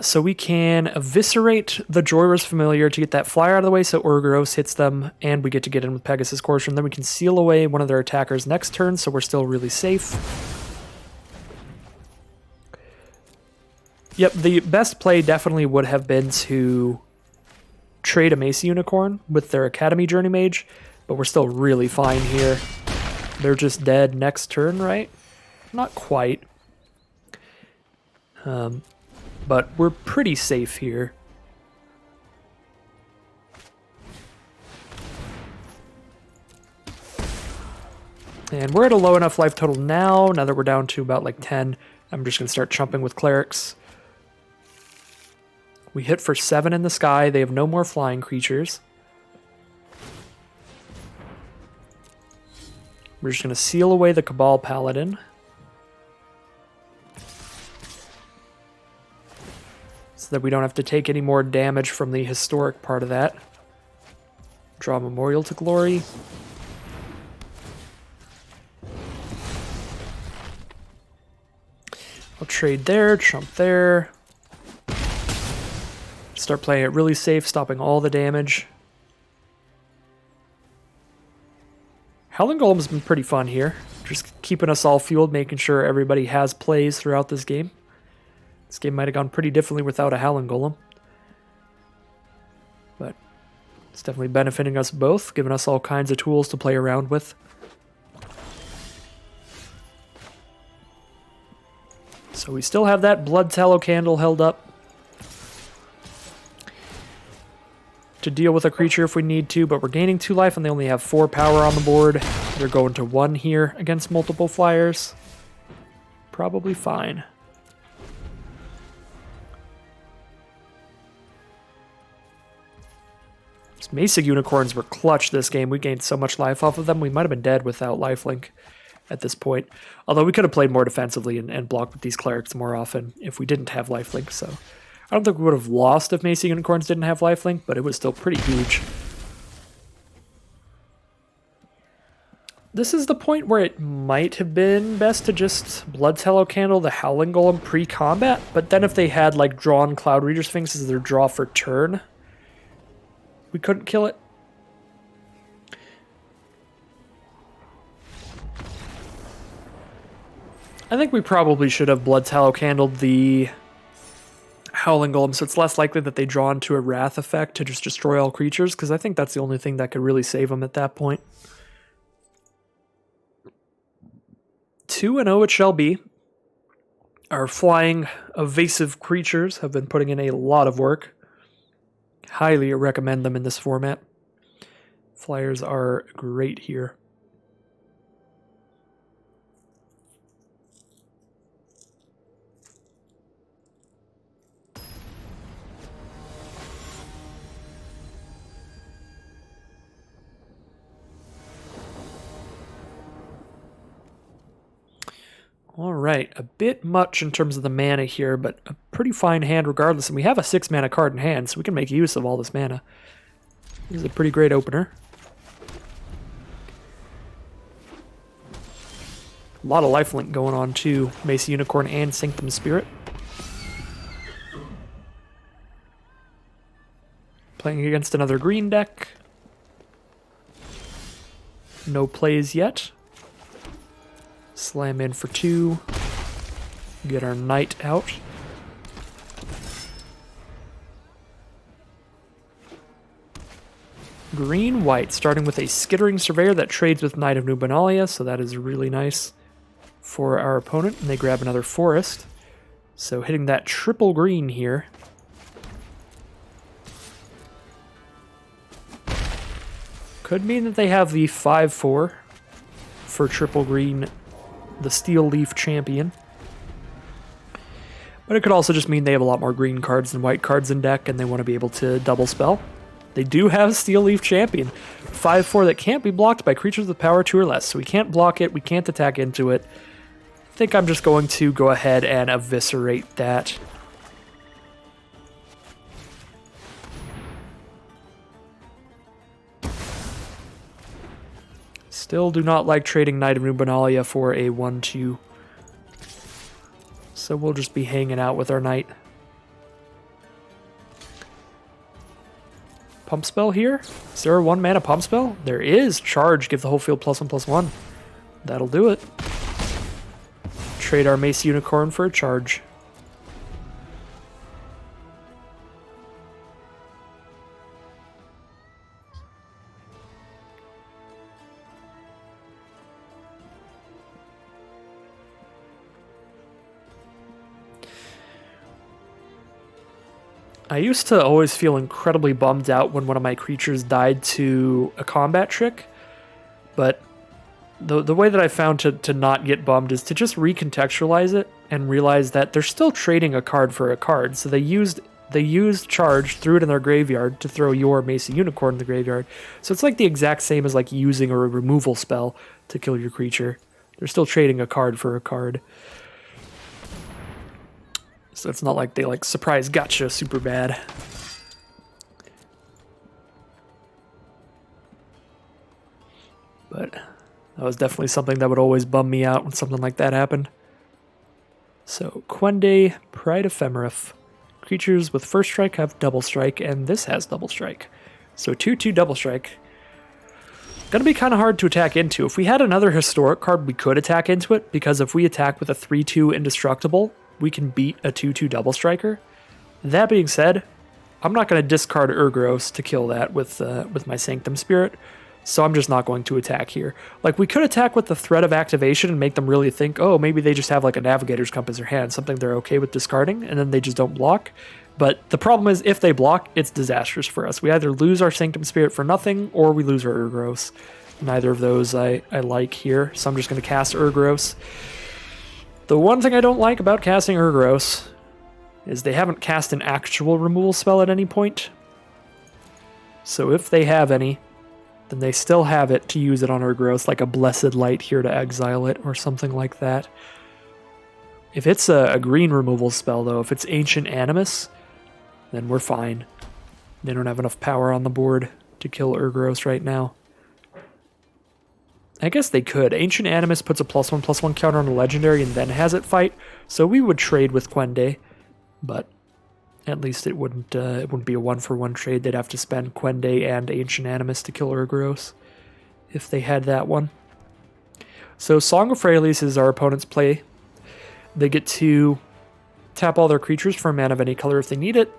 So we can eviscerate the Jorah's Familiar to get that flyer out of the way so Urgoros hits them, and we get to get in with Pegasus Courser. Then we can seal away one of their attackers next turn, so we're still really safe. Yep, the best play definitely would have been to trade a Mace Unicorn with their Academy Journey Mage, but we're still really fine here. They're just dead next turn, right? Not quite. But we're pretty safe here. And we're at a low enough life total now that we're down to about like 10. I'm just going to start chumping with Clerics. We hit for 7 in the sky. They have no more flying creatures. We're just going to seal away the Cabal Paladin. So that we don't have to take any more damage from the historic part of that. Draw Memorial to Glory. I'll trade there, trump there. Start playing it really safe, stopping all the damage. Howling Golem's been pretty fun here. Just keeping us all fueled, making sure everybody has plays throughout this game. This game might have gone pretty differently without a Howling Golem. But it's definitely benefiting us both, giving us all kinds of tools to play around with. So we still have that Blood Tallow Candle held up to deal with a creature if we need to, but we're gaining 2 life and they only have 4 power on the board. They're going to 1 here against multiple flyers. Probably fine. These Mesa Unicorns were clutch this game. We gained so much life off of them. We might have been dead without lifelink at this point. Although we could have played more defensively and blocked with these Clerics more often if we didn't have lifelink, so I don't think we would have lost if Mesa Unicorns didn't have lifelink, but it was still pretty huge. This is the point where it might have been best to just Blood Tallow Candle the Howling Golem pre-combat, but then if they had like drawn Cloud Reader Sphinx as their draw for turn, we couldn't kill it. I think we probably should have Blood Tallow Candled the Howling Golem, so it's less likely that they draw into a Wrath effect to just destroy all creatures, because I think that's the only thing that could really save them at that point. 2-0 it shall be. Our flying evasive creatures have been putting in a lot of work. Highly recommend them in this format. Flyers are great here. Alright, a bit much in terms of the mana here, but a pretty fine hand regardless. And we have a 6 mana card in hand, so we can make use of all this mana. This is a pretty great opener. A lot of lifelink going on too. Mesa Unicorn and Sanctum Spirit. Playing against another green deck. No plays yet. Slam in for 2. Get our knight out. Green-white, starting with a Skittering Surveyor that trades with Knight of Nubenalia, so that is really nice for our opponent. And they grab another Forest. So hitting that triple green here. Could mean that they have the 5/4 for triple green, the Steel Leaf Champion. But it could also just mean they have a lot more green cards than white cards in deck, and they want to be able to double spell. They do have Steel Leaf Champion. 5/4 that can't be blocked by creatures with power 2 or less. So we can't block it, we can't attack into it. I think I'm just going to go ahead and eviscerate that. Still do not like trading Knight of Nubenalia for a 1/2. So we'll just be hanging out with our Knight. Pump spell here? Is there a 1 mana pump spell? There is. Charge, give the whole field +1/+1. That'll do it. Trade our Mace Unicorn for a charge. I used to always feel incredibly bummed out when one of my creatures died to a combat trick, but the way that I found to not get bummed is to just recontextualize it and realize that they're still trading a card for a card. So they used charge, threw it in their graveyard to throw your Mace Unicorn in the graveyard. So it's like the exact same as like using a removal spell to kill your creature. They're still trading a card for a card. So it's not like they like surprise gotcha super bad. But that was definitely something that would always bum me out when something like that happened. So Quende, Pride Ephemerith. Creatures with first strike have double strike, and this has double strike. So 2/2 double strike. Gonna be kind of hard to attack into. If we had another historic card, we could attack into it, because if we attack with a 3/2 indestructible, we can beat a 2/2 double striker. That being said, I'm not going to discard Urgros to kill that with my Sanctum Spirit, so I'm just not going to attack here. Like, we could attack with the threat of activation and make them really think, oh, maybe they just have like a Navigator's Compass in their hand, something they're okay with discarding, and then they just don't block. But the problem is, if they block, it's disastrous for us. We either lose our Sanctum Spirit for nothing, or we lose our Urgros. Neither of those I like here, so I'm just going to cast Urgros. The one thing I don't like about casting Urgros is they haven't cast an actual removal spell at any point. So if they have any, then they still have it to use it on Urgros, like a Blessed Light here to exile it or something like that. If it's a green removal spell, though, if it's Ancient Animus, then we're fine. They don't have enough power on the board to kill Urgros right now. I guess they could. Ancient Animus puts a +1/+1 counter on a legendary and then has it fight, so we would trade with Quende, but at least it wouldn't be a 1-for-1 trade. They'd have to spend Quende and Ancient Animus to kill Urgros if they had that one. So Song of Freyalise is our opponent's play. They get to tap all their creatures for a mana of any color if they need it.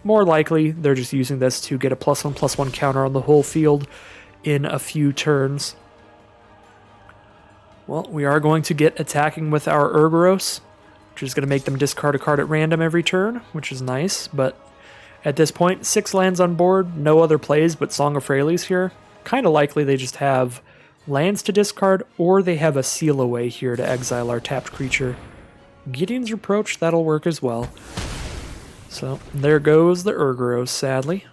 More likely, they're just using this to get a +1/+1 counter on the whole field in a few turns. Well, we are going to get attacking with our Urgros, which is going to make them discard a card at random every turn, which is nice, but at this point, 6 lands on board, no other plays but Song of Freyalise here. Kind of likely they just have lands to discard, or they have a Seal Away here to exile our tapped creature. Gideon's Reproach, that'll work as well. So, there goes the Urgros, sadly.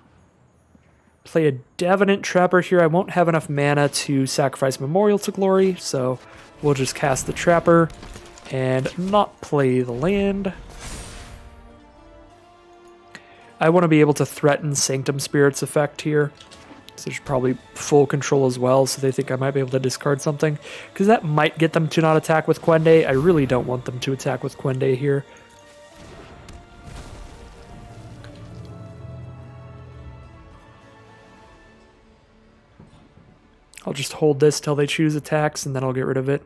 Play a Devinant Trapper here. I won't have enough mana to sacrifice Memorial to Glory, so we'll just cast the Trapper and not play the land. I want to be able to threaten Sanctum Spirit's effect here. So there's probably full control as well, so they think I might be able to discard something, because that might get them to not attack with Quende. I really don't want them to attack with Quende here. I'll just hold this till they choose attacks, and then I'll get rid of it.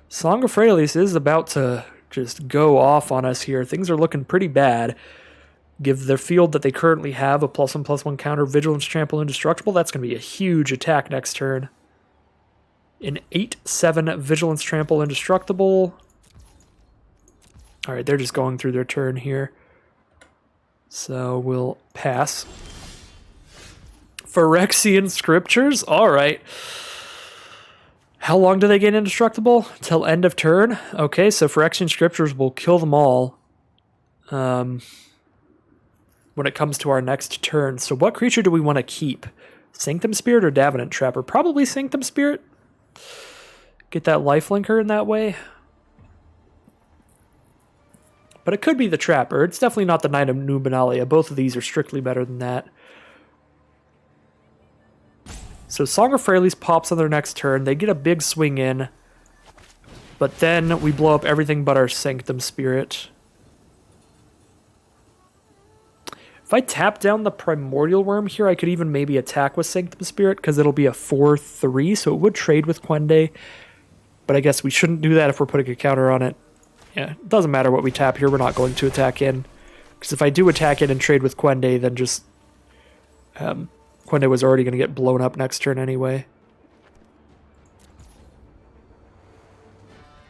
Song of Freyalise is about to just go off on us here. Things are looking pretty bad. Give their field that they currently have a +1/+1 counter, Vigilance, Trample, Indestructible. That's going to be a huge attack next turn. An 8/7 Vigilance, Trample, Indestructible. Alright, they're just going through their turn here. So we'll pass. Phyrexian Scriptures? Alright. How long do they gain indestructible? Till end of turn? Okay, so Phyrexian Scriptures will kill them all when it comes to our next turn. So what creature do we want to keep? Sanctum Spirit or Davenant Trapper? Probably Sanctum Spirit. Get that lifelinker in that way. But it could be the Trapper. It's definitely not the Knight of Nubenalia. Both of these are strictly better than that. So Song of Freyalise pops on their next turn. They get a big swing in. But then we blow up everything but our Sanctum Spirit. If I tap down the Primordial Worm here, I could even maybe attack with Sanctum Spirit, because it'll be a 4/3, so it would trade with Quende. But I guess we shouldn't do that if we're putting a counter on it. Yeah, it doesn't matter what we tap here, we're not going to attack in. Because if I do attack in and trade with Quende, then just... Quende was already going to get blown up next turn anyway.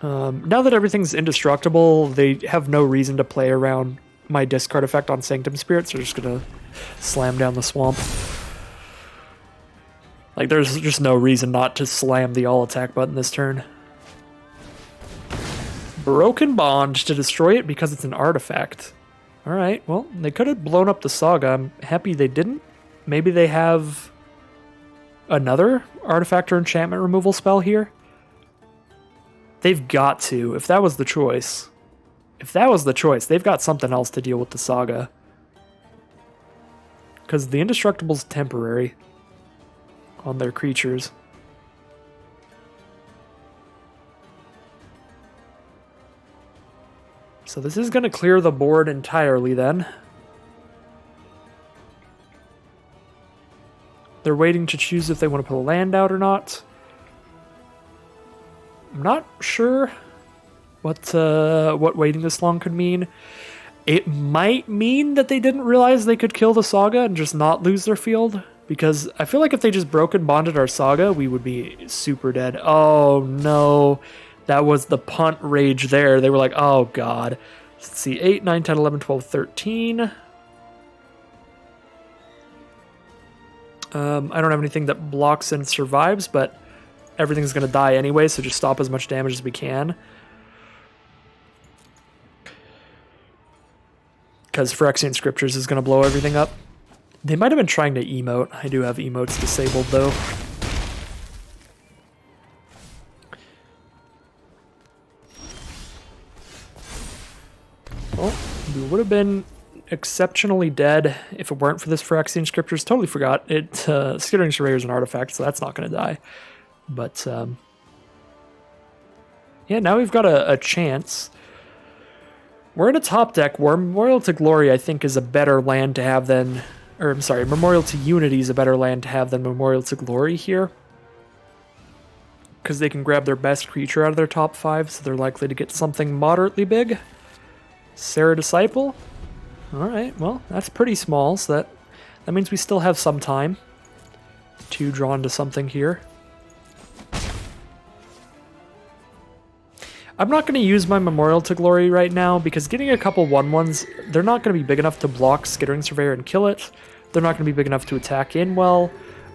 Now that everything's indestructible, they have no reason to play around my discard effect on Sanctum Spirits. They're just going to slam down the swamp. Like, there's just no reason not to slam the all-attack button this turn. Broken Bond to destroy it because it's an artifact. Alright, well, they could have blown up the Saga. I'm happy they didn't. Maybe they have another artifact or enchantment removal spell here? They've got to, if that was the choice. If that was the choice, they've got something else to deal with the Saga. Because the Indestructible's temporary on their creatures. So this is going to clear the board entirely then. They're waiting to choose if they want to put a land out or not. I'm not sure what waiting this long could mean. It might mean that they didn't realize they could kill the Saga and just not lose their field. Because I feel like if they just broken bonded our Saga, we would be super dead. Oh no. That was the punt rage there. They were like, oh god. Let's see, 8, 9, 10, 11, 12, 13. I don't have anything that blocks and survives, but everything's going to die anyway, so just stop as much damage as we can. Because Phyrexian Scriptures is going to blow everything up. They might have been trying to emote. I do have emotes disabled, though. Well, we would have been exceptionally dead if it weren't for this Phyrexian Scriptures. Totally forgot. Skittering Surveyor is an artifact, so that's not going to die. But, yeah, now we've got a chance. We're in a top deck where Memorial to Glory, I think, is a better land to have than... Or, I'm sorry, Memorial to Unity is a better land to have than Memorial to Glory here. Because they can grab their best creature out of their top 5, so they're likely to get something moderately big. Sarah Disciple. Alright, well, that's pretty small, so that means we still have some time to draw into something here. I'm not going to use my Memorial to Glory right now, because getting a couple 1/1s, they're not going to be big enough to block Skittering Surveyor and kill it. They're not going to be big enough to attack in well.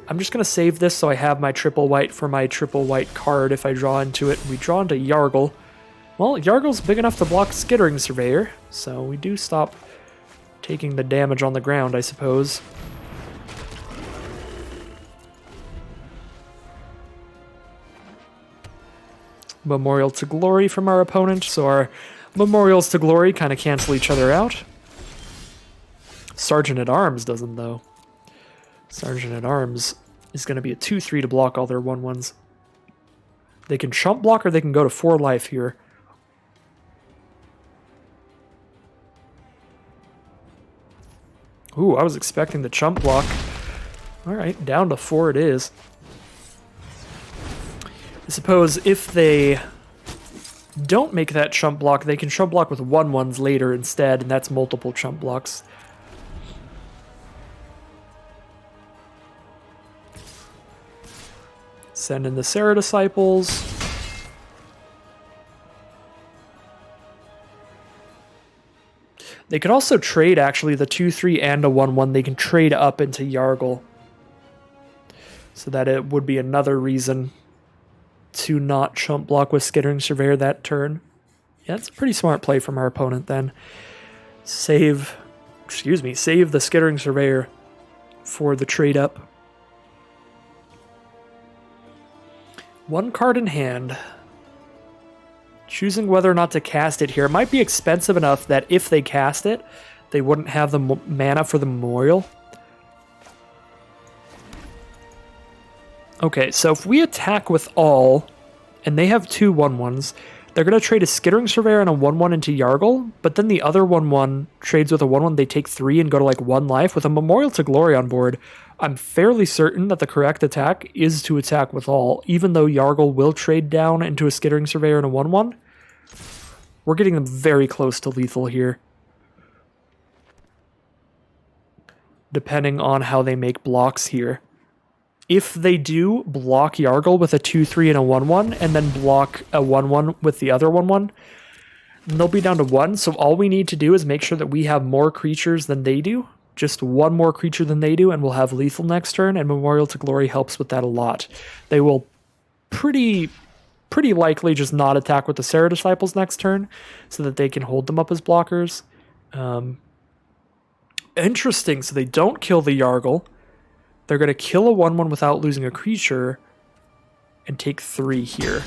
I'm just going to save this so I have my triple white for my triple white card if I draw into it. We draw into Yargle. Well, Yargle's big enough to block Skittering Surveyor, so we do stop taking the damage on the ground, I suppose. Memorial to Glory from our opponent, so our Memorials to Glory kind of cancel each other out. Sergeant at Arms doesn't, though. Sergeant at Arms is going to be a 2/3 to block all their 1/1s. They can chump block or they can go to 4 life here. Ooh, I was expecting the chump block. Alright, down to 4 it is. I suppose if they don't make that chump block, they can chump block with 1/1s later instead, and that's multiple chump blocks. Send in the Sarah Disciples. They could also trade, actually, the 2/3 and a 1/1. They can trade up into Yargle. So that it would be another reason to not chump block with Skittering Surveyor that turn. Yeah, that's a pretty smart play from our opponent then. Save the Skittering Surveyor for the trade up. One card in hand. Choosing whether or not to cast it here. It might be expensive enough that if they cast it, they wouldn't have the mana for the Memorial. Okay, so if we attack with all, and they have 2 1/1s, they're going to trade a Skittering Surveyor and a 1/1 into Yargle, but then the other 1/1 trades with a 1/1, they take 3 and go to like 1 life. With a Memorial to Glory on board, I'm fairly certain that the correct attack is to attack with all, even though Yargle will trade down into a Skittering Surveyor and a 1/1. We're getting them very close to lethal here. Depending on how they make blocks here. If they do block Yargle with a 2/3 and a 1/1, and then block a 1/1 with the other 1/1, they'll be down to 1. So all we need to do is make sure that we have more creatures than they do. Just 1 more creature than they do, and we'll have lethal next turn, and Memorial to Glory helps with that a lot. They will pretty likely just not attack with the Serra Disciples next turn, so that they can hold them up as blockers. Interesting, so they don't kill the Yargle. They're going to kill a 1/1 without losing a creature, and take 3 here.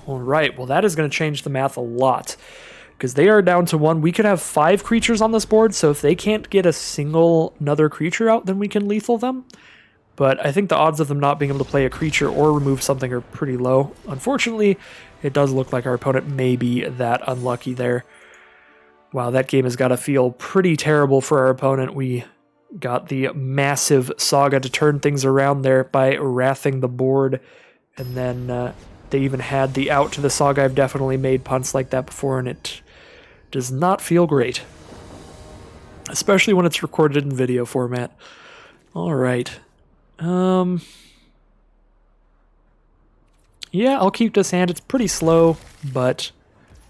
Alright, well that is going to change the math a lot. Because they are down to 1. We could have 5 creatures on this board, so if they can't get another creature out, then we can lethal them. But I think the odds of them not being able to play a creature or remove something are pretty low. Unfortunately, it does look like our opponent may be that unlucky there. Wow, that game has got to feel pretty terrible for our opponent. We got the massive Saga to turn things around there by wrathing the board. And then they even had the out to the Saga. I've definitely made punts like that before, and it does not feel great. Especially when it's recorded in video format. Alright. Yeah, I'll keep this hand. It's pretty slow, but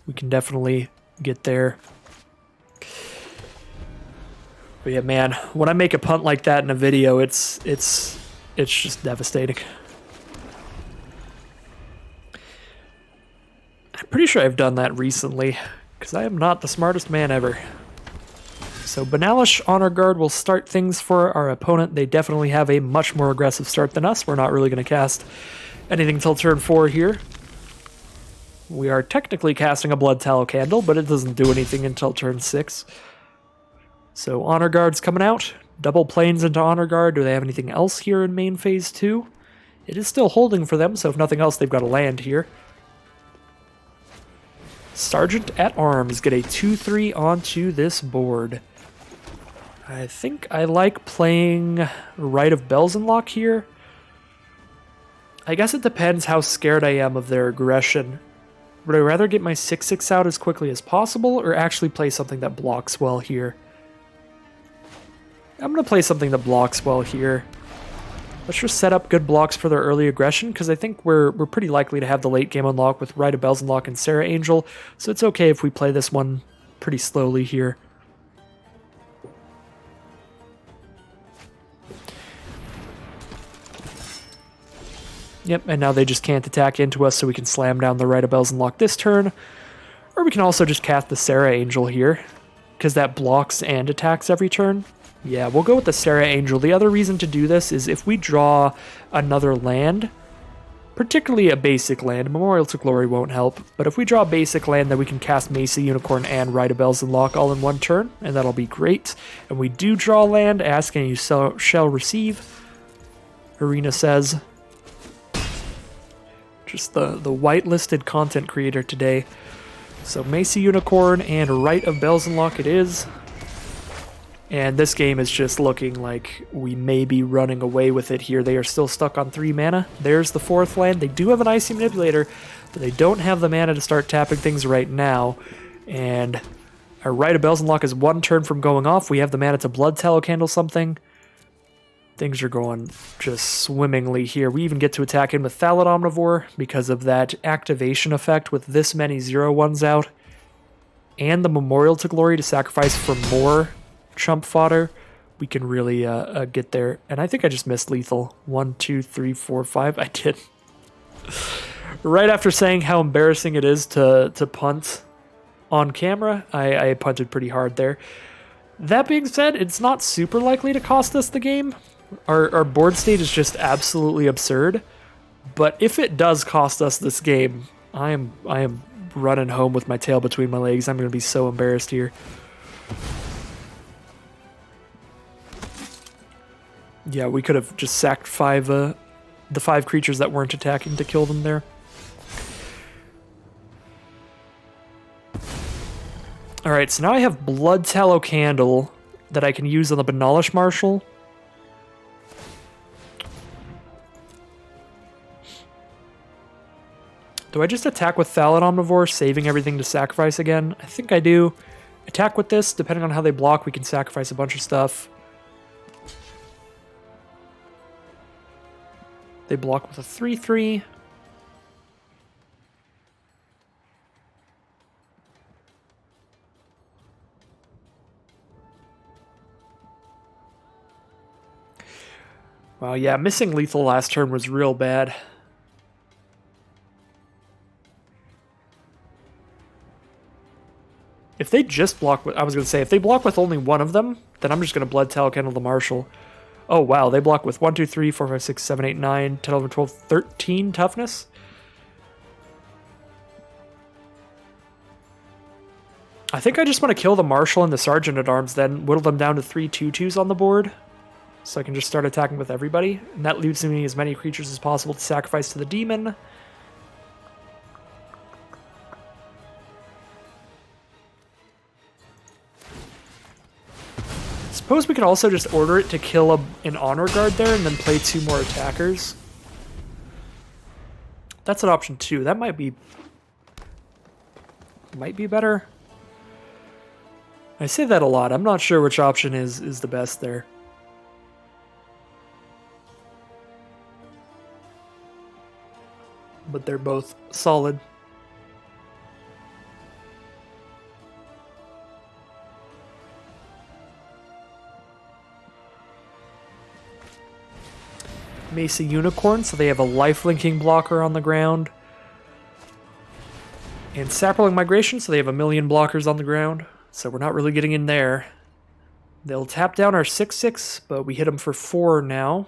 we can definitely get there. But yeah, man, when I make a punt like that in a video, it's just devastating. I'm pretty sure I've done that recently, because I am not the smartest man ever. So Banalish Honor Guard will start things for our opponent. They definitely have a much more aggressive start than us. We're not really going to cast anything until turn 4 here. We are technically casting a Blood Tallow Candle, but it doesn't do anything until turn 6. So Honor Guard's coming out. Double Plains into Honor Guard. Do they have anything else here in main phase 2? It is still holding for them, so if nothing else, they've got a land here. Sergeant at Arms get a 2/3 onto this board. I think I like playing Rite of Belzenlock here. I guess it depends how scared I am of their aggression. Would I rather get my 6/6 out as quickly as possible, or actually play something that blocks well here? I'm going to play something that blocks well here. Let's just set up good blocks for their early aggression, because I think we're pretty likely to have the late game unlock with Rite of Belzenlock and Serra Angel, so it's okay if we play this one pretty slowly here. Yep, and now they just can't attack into us, so we can slam down the Rite of Belzenlock this turn. Or we can also just cast the Serra Angel here, because that blocks and attacks every turn. Yeah, we'll go with the Serra Angel. The other reason to do this is if we draw another land, particularly a basic land, Memorial to Glory won't help, but if we draw a basic land, then we can cast Mesa Unicorn and Rite of Belzenlock all in one turn, and that'll be great. And we do draw land, ask and you shall receive, Arena says. Just the whitelisted content creator today. So Mesa Unicorn and Rite of Belzenlock it is. And this game is just looking like we may be running away with it here. They are still stuck on 3 mana. There's the 4th land. They do have an Icy Manipulator, but they don't have the mana to start tapping things right now. And our Rite of Belzenlock is 1 turn from going off. We have the mana to Blood Tallow Candle something. Things are going just swimmingly here. We even get to attack in with Thallid Omnivore because of that activation effect with this many 0/1s out. And the Memorial to Glory to sacrifice for more chump fodder. we can really get there. And I think I just missed lethal. 1, 2, 3, 4, 5. I did. Right after saying how embarrassing it is to punt on camera, I punted pretty hard there. That being said, it's not super likely to cost us the game. Our board state is just absolutely absurd. But if it does cost us this game, I am running home with my tail between my legs. I'm going to be so embarrassed here. Yeah, we could have just sacked the 5 creatures that weren't attacking to kill them there. Alright, so now I have Blood Tallow Candle that I can use on the Banalish Marshal. Do I just attack with Thallid Omnivore, saving everything to sacrifice again? I think I do. Attack with this, depending on how they block, we can sacrifice a bunch of stuff. They block with a 3/3. Wow, yeah, missing lethal last turn was real bad. If they just block with, I was going to say, if they block with only one of them, then I'm just going to Blood Tallow Candle the Marshal. Oh, wow, they block with 1, 2, 3, 4, 5, 6, 7, 8, 9, 10, 11, 12, 13 toughness. I think I just want to kill the Marshal and the Sergeant at Arms, then whittle them down to 3 2/2s on the board. So I can just start attacking with everybody. And that leaves me as many creatures as possible to sacrifice to the demon. Suppose we could also just order it to kill an Honor Guard there and then play 2 more attackers. That's an option too. That might be better. I say that a lot. I'm not sure which option is the best there. But they're both solid. Mesa Unicorn, so they have a life-linking blocker on the ground. And Sapperling Migration, so they have a million blockers on the ground. So we're not really getting in there. They'll tap down our 6/6, but we hit them for 4 now.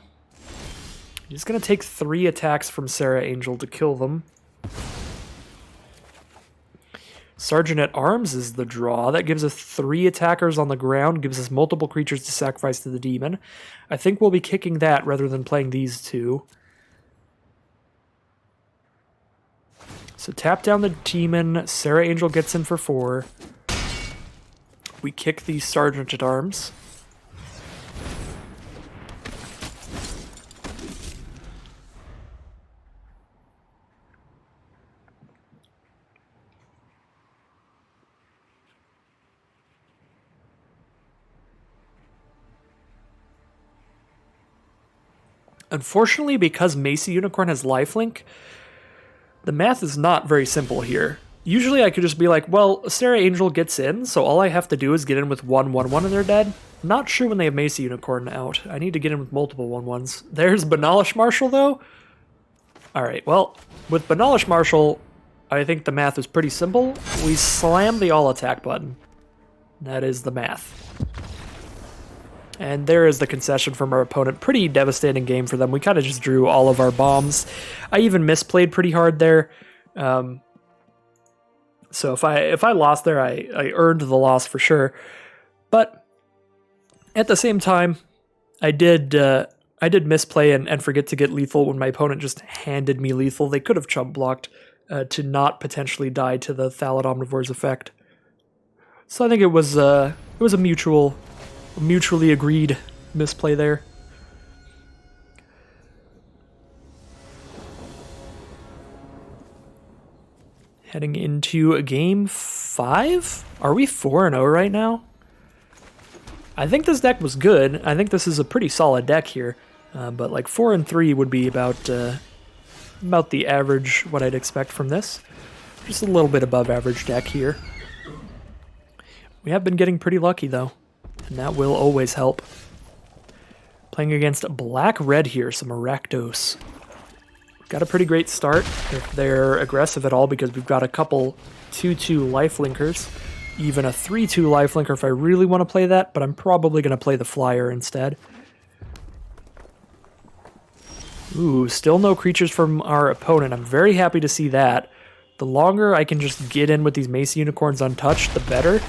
It's going to take 3 attacks from Sarah Angel to kill them. Sergeant at Arms is the draw. That gives us 3 attackers on the ground, gives us multiple creatures to sacrifice to the demon. I think we'll be kicking that rather than playing these 2. So tap down the demon, Sarah Angel gets in for 4. We kick the Sergeant at Arms. Unfortunately, because Mesa Unicorn has lifelink, the math is not very simple here. Usually I could just be like, well, Sarah Angel gets in, so all I have to do is get in with 1/1/1 and they're dead. Not sure when they have Mesa Unicorn out. I need to get in with multiple 1/1s. There's Banalish Marshal, though. Alright, well, with Banalish Marshal, I think the math is pretty simple. We slam the all attack button. That is the math. And there is the concession from our opponent. Pretty devastating game for them. We kind of just drew all of our bombs. I even misplayed pretty hard there. So if I lost there, I earned the loss for sure. But at the same time, I did misplay and forget to get lethal when my opponent just handed me lethal. They could have chump blocked to not potentially die to the Thallid Omnivore's effect. So I think it was a mutually agreed misplay there. Heading into game 5? Are we 4-0 right now? I think this deck was good. I think this is a pretty solid deck here. But like 4-3 would be about the average, what I'd expect from this. Just a little bit above average deck here. We have been getting pretty lucky though. And that will always help. Playing against black-red here, some Rakdos. Got a pretty great start if they're aggressive at all because we've got a couple 2-2 lifelinkers. Even a 3-2 lifelinker if I really want to play that, but I'm probably going to play the flyer instead. Ooh, still no creatures from our opponent. I'm very happy to see that. The longer I can just get in with these Mace Unicorns untouched, the better.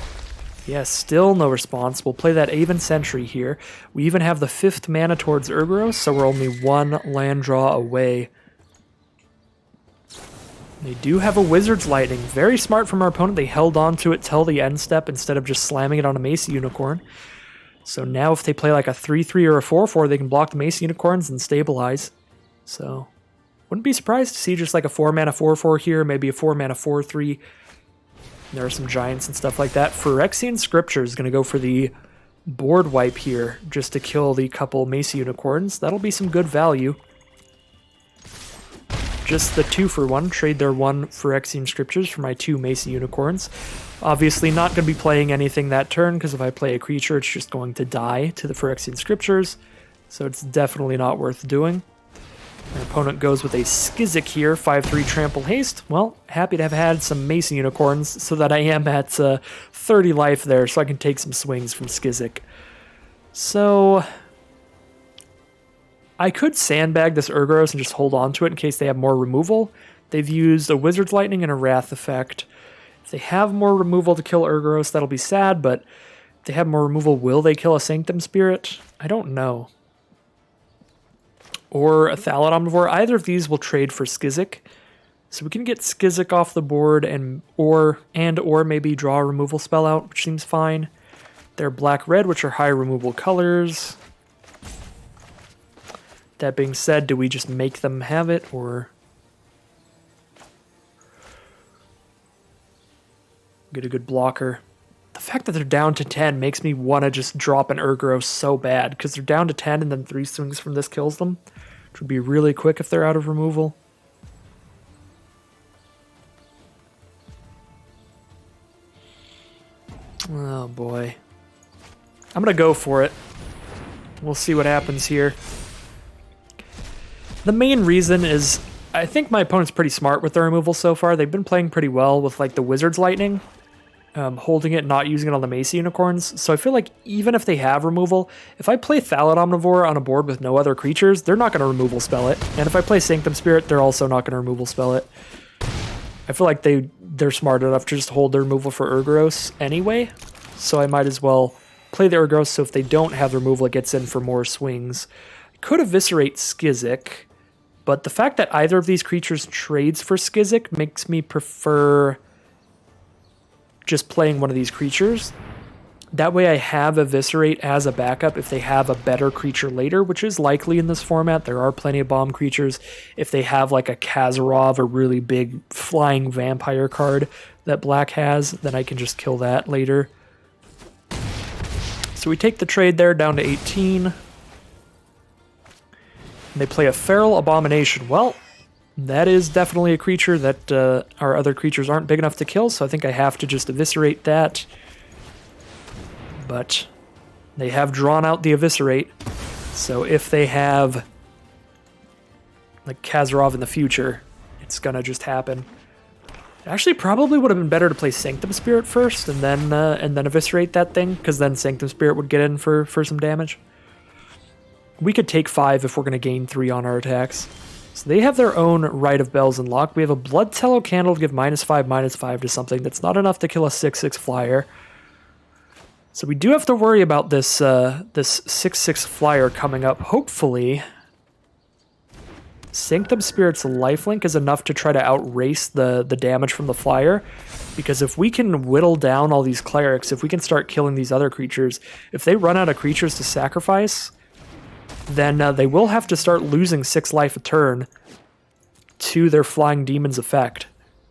Yeah, still no response. We'll play that Aven Sentry here. We even have the 5th mana towards Urgros, so we're only 1 land draw away. They do have a Wizard's Lightning. Very smart from our opponent. They held on to it till the end step instead of just slamming it on a Mace Unicorn. So now if they play like a 3-3 or a 4-4, they can block the Mace Unicorns and stabilize. So wouldn't be surprised to see just like a 4-mana 4-4 here, maybe a 4-mana 4-3. There are some giants and stuff like that. Phyrexian Scripture is going to go for the board wipe here just to kill the couple Mace Unicorns. That'll be some good value. Just the 2-for-1. Trade their 1 Phyrexian Scriptures for my 2 Mace Unicorns. Obviously not going to be playing anything that turn because if I play a creature, it's just going to die to the Phyrexian Scriptures. So it's definitely not worth doing. My opponent goes with a Skizzik here, 5-3 Trample Haste. Well, happy to have had some Mason Unicorns so that I am at 30 life there, so I can take some swings from Skizzik. So I could sandbag this Urgros and just hold on to it in case they have more removal. They've used a Wizard's Lightning and a Wrath effect. If they have more removal to kill Urgros, that'll be sad, but if they have more removal, will they kill a Sanctum Spirit? I don't know. Or a Thallid Omnivore. Either of these will trade for Skizzik. So we can get Skizzik off the board and or maybe draw a removal spell out, which seems fine. They're black-red, which are high removal colors. That being said, do we just make them have it, or get a good blocker? The fact that they're down to 10 makes me want to just drop an Urgros so bad, because they're down to 10 and then 3 swings from this kills them, which would be really quick if they're out of removal. Oh boy. I'm going to go for it. We'll see what happens here. The main reason is I think my opponent's pretty smart with their removal so far. They've been playing pretty well with like the Wizard's Lightning. Holding it, not using it on the Mace Unicorns. So I feel like even if they have removal, if I play Thallid Omnivore on a board with no other creatures, they're not going to removal spell it. And if I play Sanctum Spirit, they're also not going to removal spell it. I feel like they're smart enough to just hold their removal for Urgros anyway. So I might as well play the Urgros so if they don't have removal, it gets in for more swings. I could eviscerate Skizzik, but the fact that either of these creatures trades for Skizzik makes me prefer just playing one of these creatures. That way I have Eviscerate as a backup if they have a better creature later, which is likely in this format. There are plenty of bomb creatures. If they have like a Kazarov, a really big flying vampire card that black has, then I can just kill that later. So we take the trade there down to 18. And they play a Feral Abomination. Well, that is definitely a creature that our other creatures aren't big enough to kill, so I think I have to just eviscerate that. But they have drawn out the eviscerate, so if they have like Kazarov in the future, it's gonna just happen. It actually probably would have been better to play Sanctum Spirit first and then eviscerate that thing, because then Sanctum Spirit would get in for some damage. We could take 5 if we're gonna gain 3 on our attacks. So they have their own Rite of Bells unlocked. We have a Blood Tallow Candle to give -5/-5 to something. That's not enough to kill a 6/6 flyer. So we do have to worry about this this 6/6 flyer coming up. Hopefully, Sanctum Spirit's lifelink is enough to try to outrace the damage from the flyer. Because if we can whittle down all these clerics, if we can start killing these other creatures, if they run out of creatures to sacrifice, then they will have to start losing 6 life a turn to their Flying Demon's effect.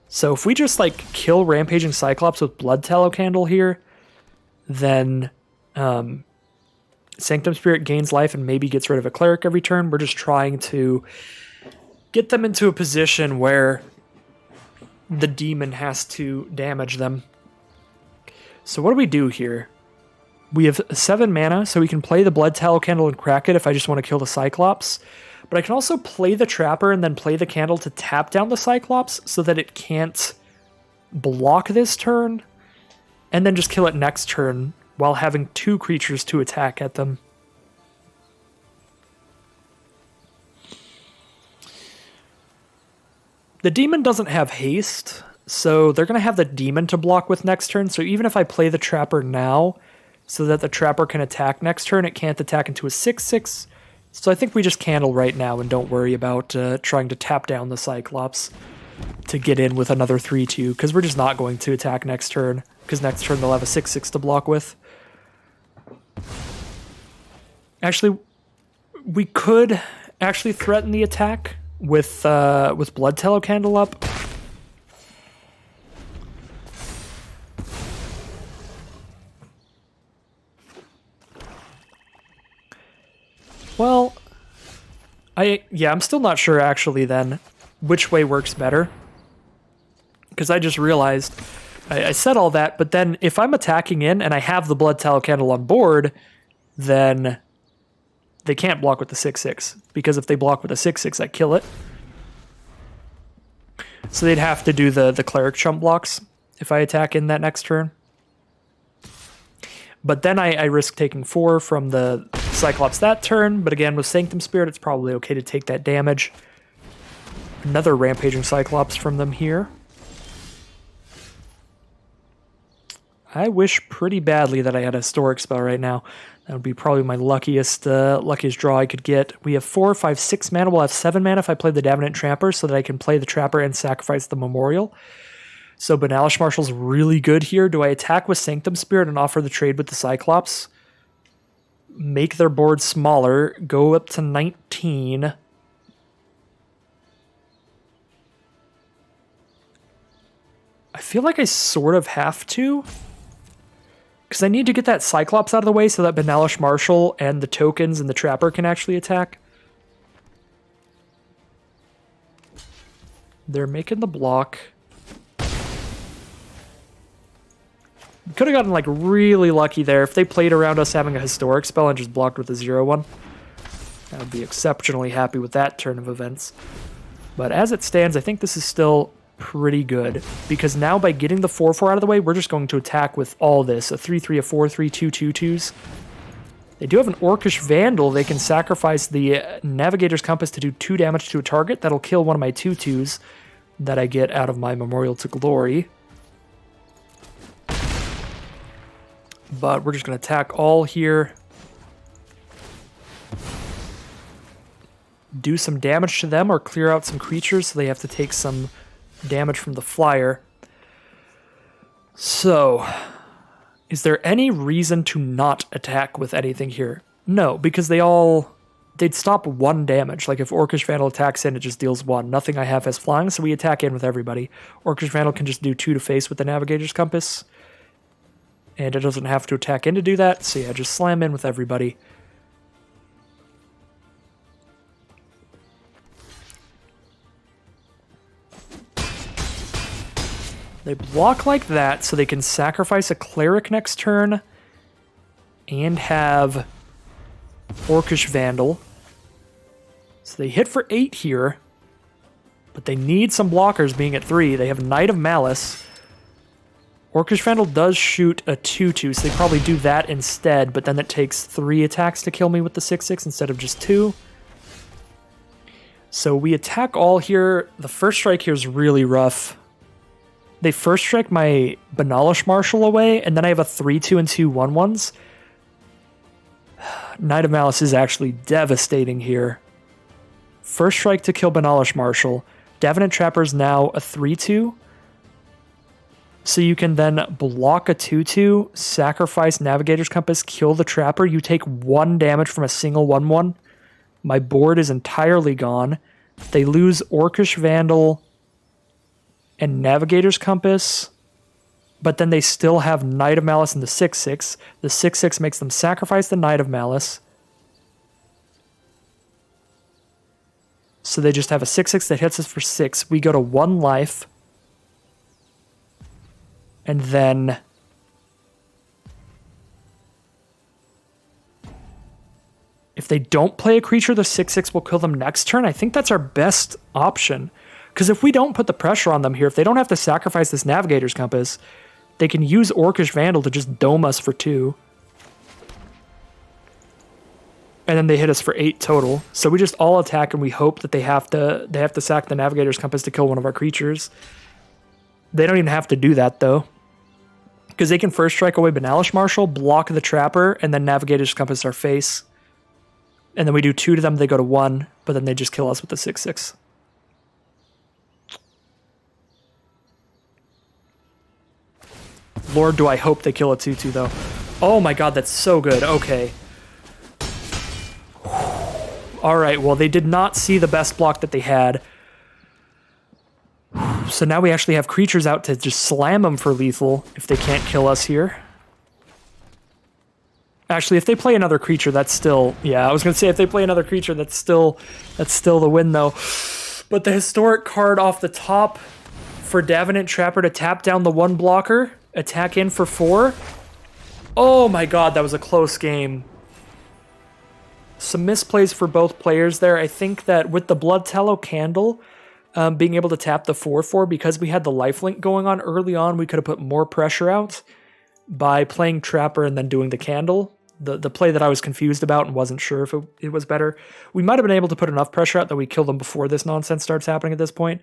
So if we just like kill Rampaging Cyclops with Blood Tallow Candle here, then Sanctum Spirit gains life and maybe gets rid of a cleric every turn. We're just trying to get them into a position where the demon has to damage them. So what do we do here? We have 7 mana, so we can play the Blood Tallow Candle and crack it if I just want to kill the Cyclops. But I can also play the Trapper and then play the Candle to tap down the Cyclops so that it can't block this turn, and then just kill it next turn while having 2 creatures to attack at them. The Demon doesn't have haste, so they're going to have the Demon to block with next turn, so even if I play the Trapper now so that the Trapper can attack next turn, it can't attack into a 6/6, so I think we just Candle right now and don't worry about trying to tap down the Cyclops to get in with another 3/2, because we're just not going to attack next turn, because next turn they'll have a 6/6 to block with. Actually, we could actually threaten the attack with Blood Tallow Candle up. Well, I'm still not sure actually then which way works better, because I just realized I said all that, but then if I'm attacking in and I have the Blood Tallow Candle on board, then they can't block with the 6/6, because if they block with a 6/6, I kill it. So they'd have to do the Cleric chump blocks if I attack in that next turn. But then I risk taking 4 from the Cyclops that turn, but again, with Sanctum Spirit, it's probably okay to take that damage. Another Rampaging Cyclops from them here. I wish pretty badly that I had a Historic Spell right now. That would be probably my luckiest draw I could get. We have 4, 5, 6 mana. We'll have 7 mana if I play the Davenant Trapper, so that I can play the Trapper and sacrifice the Memorial. So Banalish Marshal's really good here. Do I attack with Sanctum Spirit and offer the trade with the Cyclops? Make their board smaller. Go up to 19. I feel like I sort of have to, because I need to get that Cyclops out of the way so that Banalish Marshal and the tokens and the Trapper can actually attack. They're making the block. Could have gotten like really lucky there. If they played around us having a Historic Spell and just blocked with a 0/1, I would be exceptionally happy with that turn of events. But as it stands, I think this is still pretty good, because now by getting the 4/4 out of the way, we're just going to attack with all this. A 3/3, a 4/3, 2 2/2s. They do have an Orcish Vandal. They can sacrifice the Navigator's Compass to do 2 damage to a target. That'll kill one of my 2/2s that I get out of my Memorial to Glory. But we're just going to attack all here. Do some damage to them or clear out some creatures so they have to take some damage from the flyer. So, is there any reason to not attack with anything here? No, because they'd stop 1 damage. Like if Orcish Vandal attacks in, it just deals 1. Nothing I have has flying, so we attack in with everybody. Orcish Vandal can just do 2 to face with the Navigator's Compass. And it doesn't have to attack in to do that, so yeah, just slam in with everybody. They block like that, so they can sacrifice a Cleric next turn and have Orcish Vandal. So they hit for 8 here, but they need some blockers being at 3. They have Knight of Malice. Orcish Vandal does shoot a 2/2, so they probably do that instead, but then it takes 3 attacks to kill me with the 6/6 instead of just 2. So we attack all here. The first strike here is really rough. They first strike my Banalish Marshal away, and then I have a 3/2 and 2 1/1s. Knight of Malice is actually devastating here. First strike to kill Banalish Marshal. Davenant Trapper is now a 3/2. So you can then block a 2/2, sacrifice Navigator's Compass, kill the Trapper. You take 1 damage from a single 1/1. My board is entirely gone. They lose Orcish Vandal and Navigator's Compass, but then they still have Knight of Malice and the 6/6. The 6/6 makes them sacrifice the Knight of Malice. So they just have a 6/6 that hits us for 6. We go to 1 life. And then If they don't play a creature, the 6/6 will kill them next turn. I think that's our best option. Because if we don't put the pressure on them here, if they don't have to sacrifice this Navigator's Compass, they can use Orcish Vandal to just dome us for 2. And then they hit us for 8 total. So we just all attack and we hope that they have to sack the Navigator's Compass to kill one of our creatures. They don't even have to do that though. Because they can first strike away Banalish Marshal, block the Trapper, and then Navigator's Compass our face. And then we do 2 to them, they go to 1, but then they just kill us with the 6/6. Lord, do I hope they kill a 2/2 though. Oh my god, that's so good. Okay. Alright, well they did not see the best block that they had. So now we actually have creatures out to just slam them for lethal if they can't kill us here. Actually, if they play another creature, that's still... Yeah, I was going to say if they play another creature, that's still the win, though. But the historic card off the top for Davenant Trapper to tap down the 1 blocker, attack in for 4. Oh my god, that was a close game. Some misplays for both players there. I think that with the Blood Tallow Candle... being able to tap the 4/4, because we had the lifelink going on early on, we could have put more pressure out by playing Trapper and then doing the Candle. The play that I was confused about and wasn't sure if it was better. We might have been able to put enough pressure out that we kill them before this nonsense starts happening at this point.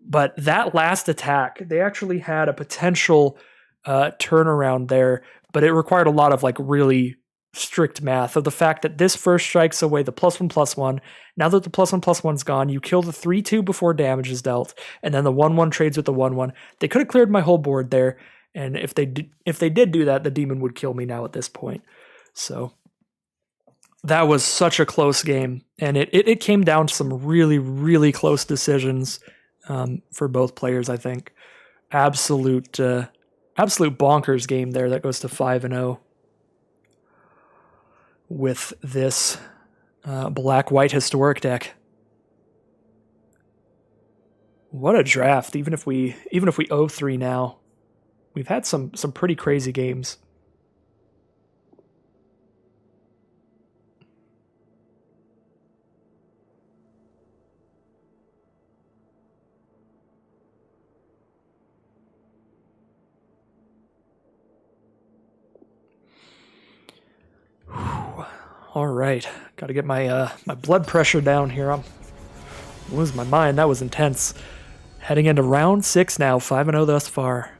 But that last attack, they actually had a potential turnaround there, but it required a lot of like really strict math of the fact that this first strikes away the +1/+1. Now that the +1/+1's gone, you kill the 3/2 before damage is dealt, and then the 1/1 trades with the 1/1. They could have cleared my whole board there, and if they did do that, the demon would kill me now at this point. So that was such a close game, and it came down to some really, really close decisions for both players, I think. Absolute bonkers game there that goes to 5-0. With this black-white historic deck. What a draft, even if we 0-3 now. We've had some pretty crazy games. All right, got to get my my blood pressure down here. I'm losing my mind. That was intense. Heading into round 6 now, 5-0 thus far.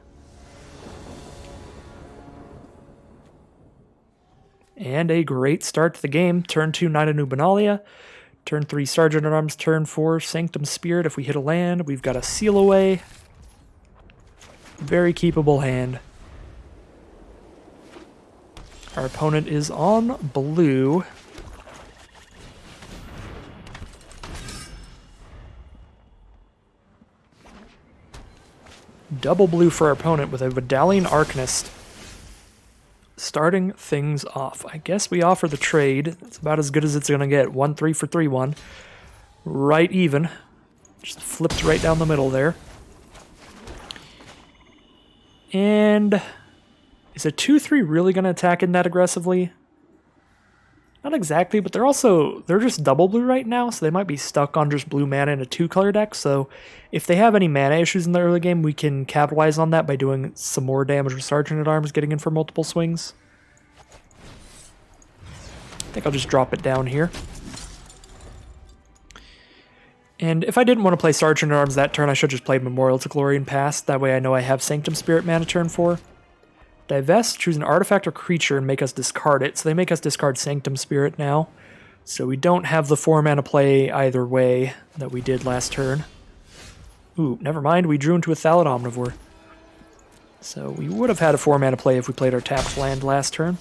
And a great start to the game. Turn 2, Knight of Nubenalia. Turn 3, Sergeant at Arms. Turn 4, Sanctum Spirit. If we hit a land, we've got a Seal Away. Very keepable hand. Our opponent is on blue. Double blue for our opponent with a Vidalian Arcanist. Starting things off. I guess we offer the trade. It's about as good as it's going to get. 1-3 for 3-1. Right even. Just flipped right down the middle there. And... is a 2/3 really going to attack in that aggressively? Not exactly, but they're just double blue right now, so they might be stuck on just blue mana in a 2-color deck, so if they have any mana issues in the early game, we can capitalize on that by doing some more damage with Sergeant at Arms, getting in for multiple swings. I think I'll just drop it down here. And if I didn't want to play Sergeant at Arms that turn, I should just play Memorial to Glory and pass. That way I know I have Sanctum Spirit mana turn 4. Divest, choose an artifact or creature and make us discard it. So they make us discard Sanctum Spirit now. So we don't have the 4 mana play either way that we did last turn. Ooh, never mind, we drew into a Thallid Omnivore. So we would have had a 4 mana play if we played our tapped land last turn.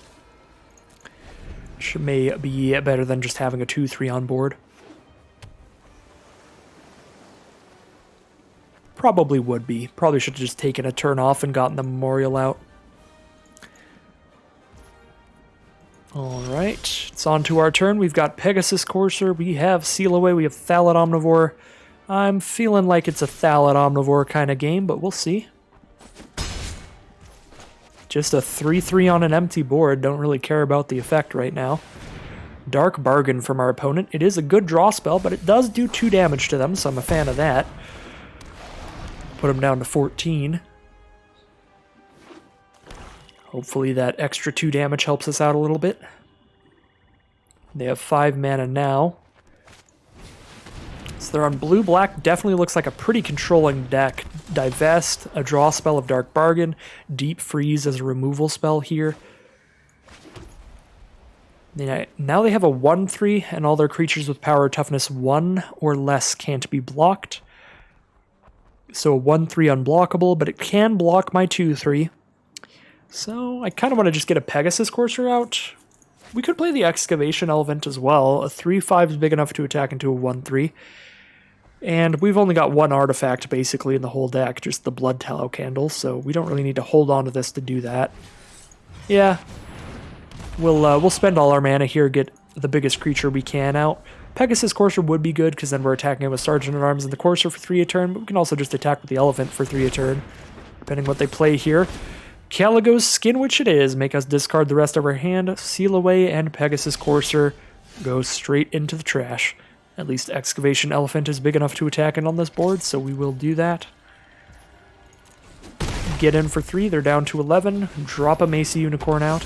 Which may be better than just having a 2/3 on board. Probably would be. Probably should have just taken a turn off and gotten the Memorial out. Alright, it's on to our turn. We've got Pegasus Courser, we have Seal Away, we have Thallid Omnivore. I'm feeling like it's a Thallid Omnivore kind of game, but we'll see. Just a 3/3 on an empty board, don't really care about the effect right now. Dark Bargain from our opponent. It is a good draw spell, but it does do 2 damage to them, so I'm a fan of that. Put them down to 14. Hopefully that extra 2 damage helps us out a little bit. They have 5 mana now. So they're on blue-black. Definitely looks like a pretty controlling deck. Divest, a draw spell of Dark Bargain, Deep Freeze as a removal spell here. Now they have a 1/3, and all their creatures with power toughness 1 or less can't be blocked. So a 1/3 unblockable, but it can block my 2/3. So I kind of want to just get a Pegasus Courser out. We could play the Excavation Elephant as well. A 3/5 is big enough to attack into a 1/3. And we've only got 1 artifact basically in the whole deck, just the Blood Tallow Candle, so we don't really need to hold on to this to do that. Yeah, we'll spend all our mana here, get the biggest creature we can out. Pegasus Courser would be good, because then we're attacking with Sergeant at Arms and the Courser for 3 a turn, but we can also just attack with the Elephant for 3 a turn, depending what they play here. Caligo's Skin Witch it is, make us discard the rest of our hand, seal away, and Pegasus Courser goes straight into the trash. At least Excavation Elephant is big enough to attack it on this board, so we will do that. Get in for 3, they're down to 11, drop a Macy Unicorn out.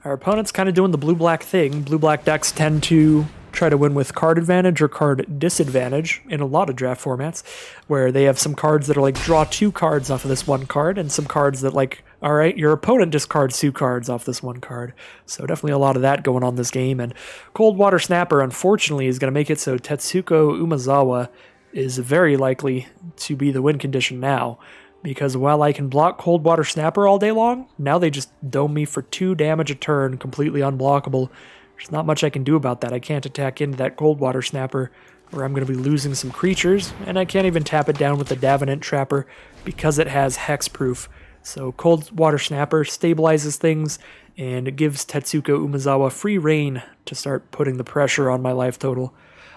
Our opponent's kind of doing the blue-black thing. Blue-black decks tend to try to win with card advantage or card disadvantage in a lot of draft formats, where they have some cards that are like, draw 2 cards off of this 1 card, and some cards that like, all right, your opponent discards 2 cards off this 1 card. So definitely a lot of that going on this game, and Coldwater Snapper, unfortunately, is going to make it so Tetsuko Umezawa is very likely to be the win condition now, because while I can block Coldwater Snapper all day long, now they just dome me for 2 damage a turn, completely unblockable. There's not much I can do about that. I can't attack into that Coldwater Snapper, or I'm going to be losing some creatures, and I can't even tap it down with the Davenant Trapper because it has hexproof. So Coldwater Snapper stabilizes things, and it gives Tetsuko Umezawa free reign to start putting the pressure on my life total.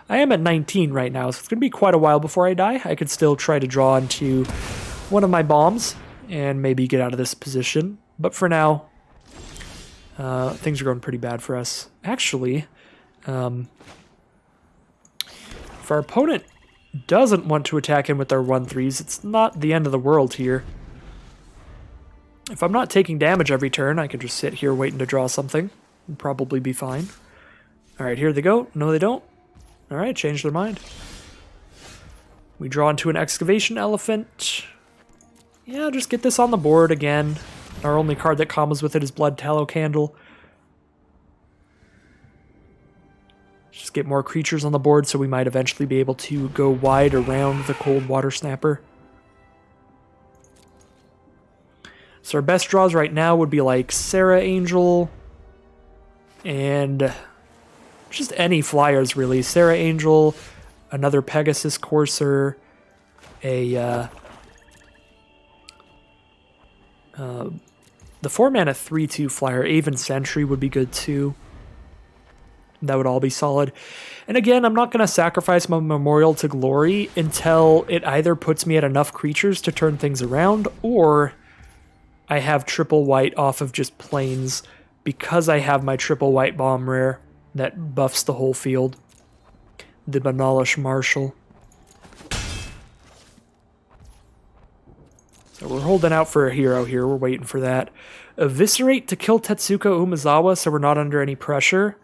I am at 19 right now, so it's going to be quite a while before I die. I could still try to draw into one of my bombs and maybe get out of this position, but for now, things are going pretty bad for us. Actually, if our opponent doesn't want to attack in with their 1/3s, it's not the end of the world here. If I'm not taking damage every turn, I can just sit here waiting to draw something and probably be fine. Alright, here they go. No, they don't. Alright, change their mind. We draw into an Excavation Elephant. Yeah, just get this on the board again. Our only card that combos with it is Blood Tallow Candle. Just get more creatures on the board, so we might eventually be able to go wide around the Coldwater Snapper. So our best draws right now would be like Sarah Angel and just any flyers really. Sarah Angel, another Pegasus Courser, the 4-mana 3/2 flyer, Aven Sentry would be good too. That would all be solid. And again, I'm not going to sacrifice my Memorial to Glory until it either puts me at enough creatures to turn things around, or I have triple white off of just plains, because I have my triple white bomb rare that buffs the whole field. The Banalish Marshal. So we're holding out for a hero here. We're waiting for that. Eviscerate to kill Tetsuko Umezawa so we're not under any pressure.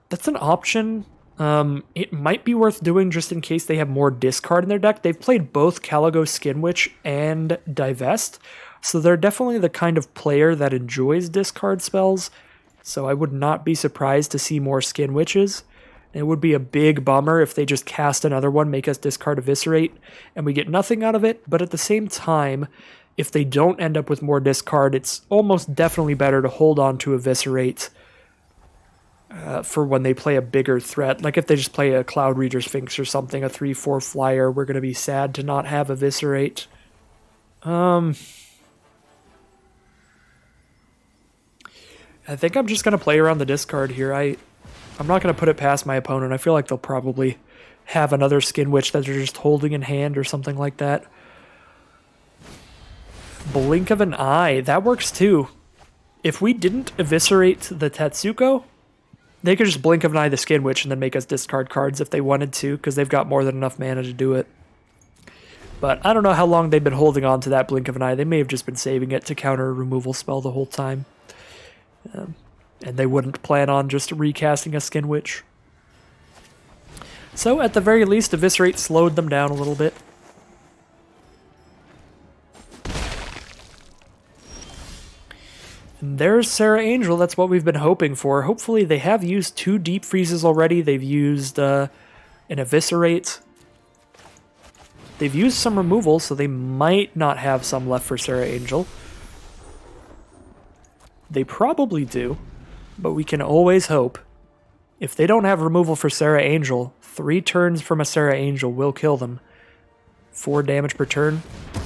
That's an option. It might be worth doing just in case they have more discard in their deck. They've played both Caligo Skin Witch and Divest, so they're definitely the kind of player that enjoys discard spells, so I would not be surprised to see more Skin Witches. It would be a big bummer if they just cast another one, make us discard Eviscerate, and we get nothing out of it, but at the same time, if they don't end up with more discard, it's almost definitely better to hold on to Eviscerate for when they play a bigger threat. Like if they just play a Cloud Reader Sphinx or something, a 3/4 flyer, we're going to be sad to not have Eviscerate. I think I'm just going to play around the discard here. I'm not going to put it past my opponent. I feel like they'll probably have another Skin Witch that they're just holding in hand or something like that. Blink of an Eye. That works too. If we didn't eviscerate the Tetsuko, they could just blink of an eye the Skin Witch and then make us discard cards if they wanted to, because they've got more than enough mana to do it. But I don't know how long they've been holding on to that blink of an eye. They may have just been saving it to counter a removal spell the whole time. And they wouldn't plan on just recasting a Skin Witch. So at the very least, Eviscerate slowed them down a little bit. And there's Sarah Angel. That's what we've been hoping for. Hopefully they have used 2 Deep Freezes already. They've used an Eviscerate. They've used some removal, so they might not have some left for Sarah Angel. They probably do, but we can always hope. If they don't have removal for Sarah Angel, 3 turns from a Sarah Angel will kill them. 4 damage per turn.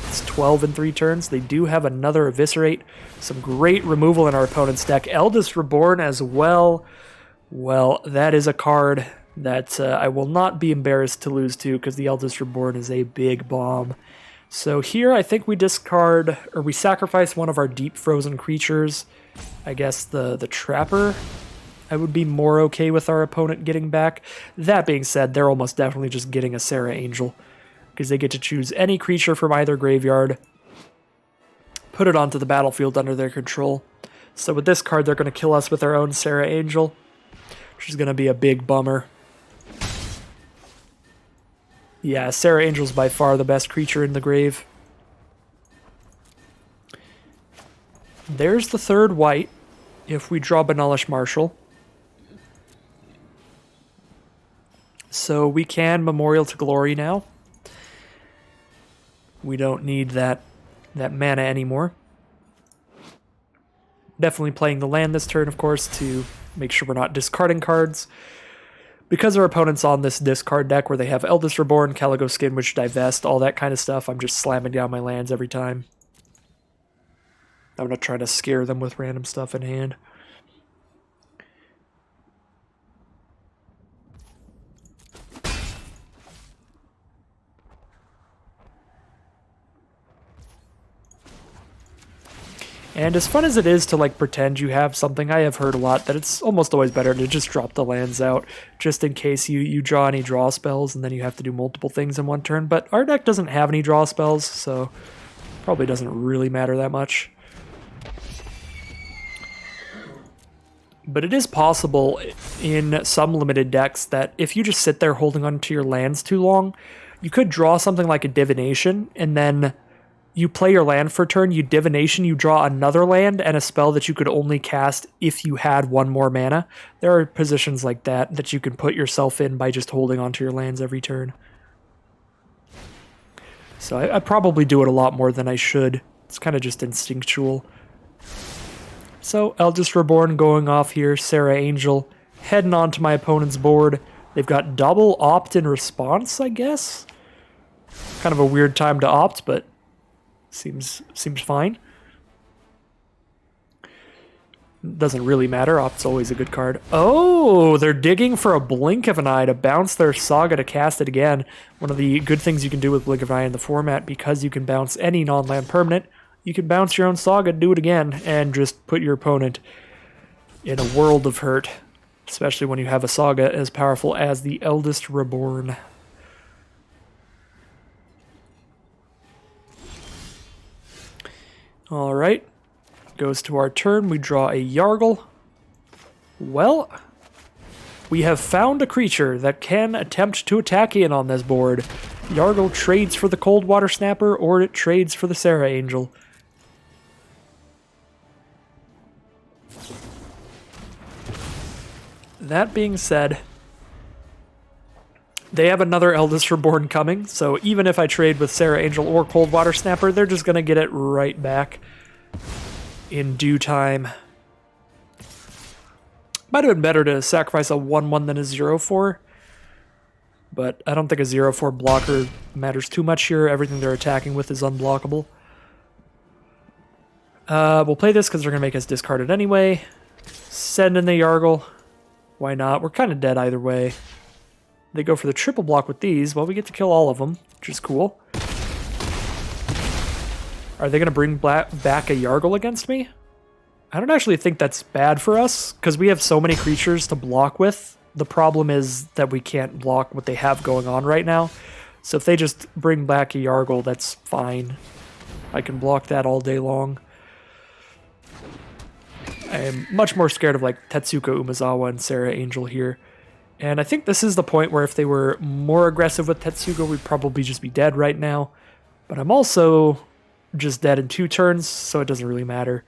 It's 12 in 3 turns. They do have another Eviscerate. Some great removal in our opponent's deck. Eldest Reborn as well. Well, that is a card that I will not be embarrassed to lose to, because the Eldest Reborn is a big bomb. So here I think we discard, or we sacrifice one of our deep frozen creatures. I guess the Trapper I would be more okay with our opponent getting back. That being said, they're almost definitely just getting a Sarah Angel, because they get to choose any creature from either graveyard, put it onto the battlefield under their control. So with this card, they're going to kill us with our own Sarah Angel, which is going to be a big bummer. Yeah, Sarah Angel's by far the best creature in the grave. There's the 3rd white, if we draw Benalish Marshal. So we can Memorial to Glory now. We don't need that mana anymore. Definitely playing the land this turn, of course, to make sure we're not discarding cards. Because our opponent's on this discard deck where they have Eldest Reborn, Calico Skin Witch, Divest, all that kind of stuff, I'm just slamming down my lands every time. I'm not trying to scare them with random stuff in hand. And as fun as it is to like pretend you have something, I have heard a lot that it's almost always better to just drop the lands out, just in case you draw any draw spells and then you have to do multiple things in one turn. But our deck doesn't have any draw spells, so probably doesn't really matter that much. But it is possible in some limited decks that if you just sit there holding onto your lands too long, you could draw something like a Divination, and then you play your land for a turn, you Divination, you draw another land and a spell that you could only cast if you had 1 more mana. There are positions like that you can put yourself in by just holding onto your lands every turn. So I probably do it a lot more than I should. It's kind of just instinctual. So Eldest Reborn going off here, Sarah Angel heading onto my opponent's board. They've got double opt in response, I guess. Kind of a weird time to opt, but seems fine. Doesn't really matter. Opt's always a good card. Oh, they're digging for a blink of an eye to bounce their Saga to cast it again. One of the good things you can do with blink of an eye in the format, because you can bounce any non-land permanent, you can bounce your own Saga, do it again, and just put your opponent in a world of hurt, especially when you have a Saga as powerful as the Eldest Reborn. Alright, goes to our turn. We draw a Yargle. Well, we have found a creature that can attempt to attack in on this board. Yargle trades for the Coldwater Snapper, or it trades for the Sarah Angel. That being said, they have another Eldest Reborn coming, so even if I trade with Sarah Angel or Coldwater Snapper, they're just going to get it right back in due time. Might have been better to sacrifice a 1/1 than a 0/4, but I don't think a 0/4 blocker matters too much here. Everything they're attacking with is unblockable. We'll play this because they're going to make us discard it anyway. Send in the Yargle. Why not? We're kind of dead either way. They go for the triple block with these. Well, we get to kill all of them, which is cool. Are they going to bring back a Yargle against me? I don't actually think that's bad for us, because we have so many creatures to block with. The problem is that we can't block what they have going on right now. So if they just bring back a Yargle, that's fine. I can block that all day long. I am much more scared of like Tetsuka Umezawa and Sarah Angel here. And I think this is the point where if they were more aggressive with Tetsuka, we'd probably just be dead right now. But I'm also just dead in 2 turns, so it doesn't really matter.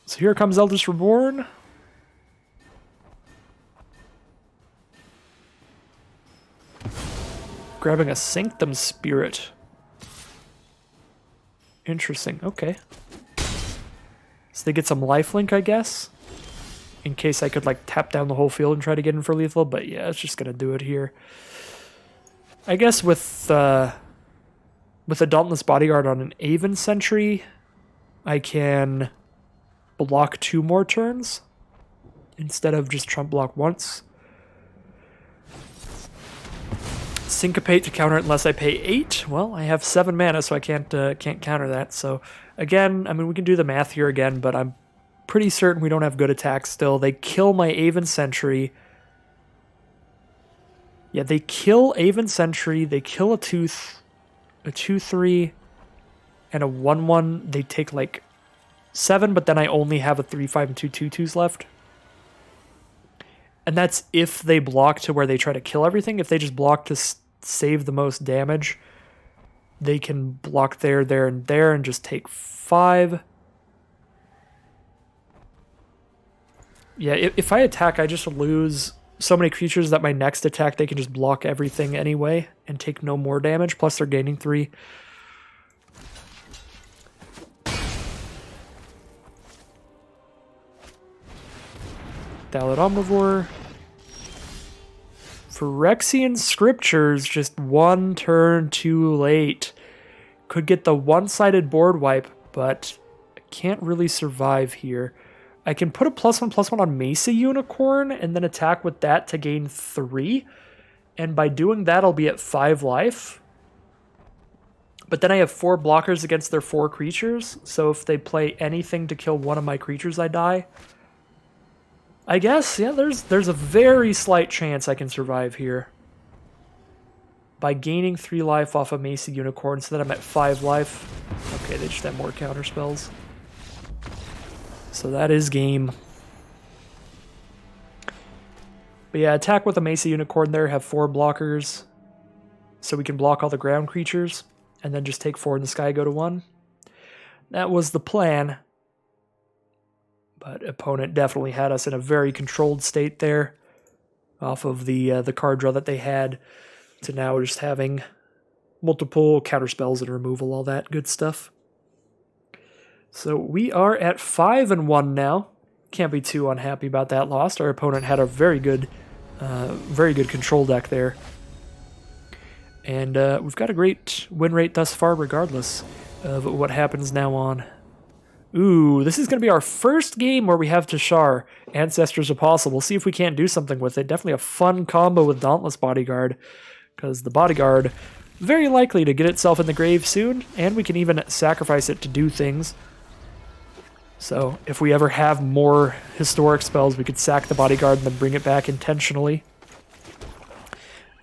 So here comes Eldest Reborn. Grabbing a Sanctum Spirit. Interesting, okay. So they get some lifelink, I guess. In case I could like tap down the whole field and try to get in for lethal, but yeah, it's just gonna do it here. I guess with a Dauntless Bodyguard on an Aven Sentry, I can block 2 more turns instead of just trump block once. Syncopate to counter it unless I pay 8. Well, I have 7 mana, so I can't counter that. So again, I mean, we can do the math here again, but I'm pretty certain we don't have good attacks still. They kill my Aven Sentry. Yeah, they kill Aven Sentry. They kill a 2/3, and a 1/1. They take like 7, but then I only have a 3/5 and 2 2/2s left. And that's if they block to where they try to kill everything. If they just block to save the most damage, they can block there, there, and there and just take 5. Yeah, if I attack, I just lose so many creatures that my next attack, they can just block everything anyway and take no more damage, plus they're gaining 3. Thallid Omnivore. Phyrexian Scriptures, just 1 turn too late. Could get the one-sided board wipe, but I can't really survive here. I can put a +1/+1 on Mesa Unicorn and then attack with that to gain 3. And by doing that, I'll be at 5 life. But then I have 4 blockers against their 4 creatures. So if they play anything to kill one of my creatures, I die. I guess, yeah, there's a very slight chance I can survive here. By gaining 3 life off of Mesa Unicorn so that I'm at 5 life. Okay, they just have more counter spells. So that is game. But yeah, attack with a Mesa Unicorn there, have 4 blockers. So we can block all the ground creatures. And then just take 4 in the sky, go to 1. That was the plan. But opponent definitely had us in a very controlled state there. Off of the card draw that they had. To now just having multiple counter spells and removal, all that good stuff. So we are at 5-1 now. Can't be too unhappy about that loss. Our opponent had a very good control deck there. And we've got a great win rate thus far regardless of what happens now on. Ooh, this is going to be our first game where we have Tashar, Ancestors Apostle. We'll see if we can't do something with it. Definitely a fun combo with Dauntless Bodyguard, because the Bodyguard very likely to get itself in the grave soon, and we can even sacrifice it to do things. So if we ever have more historic spells, we could sack the Bodyguard and then bring it back intentionally.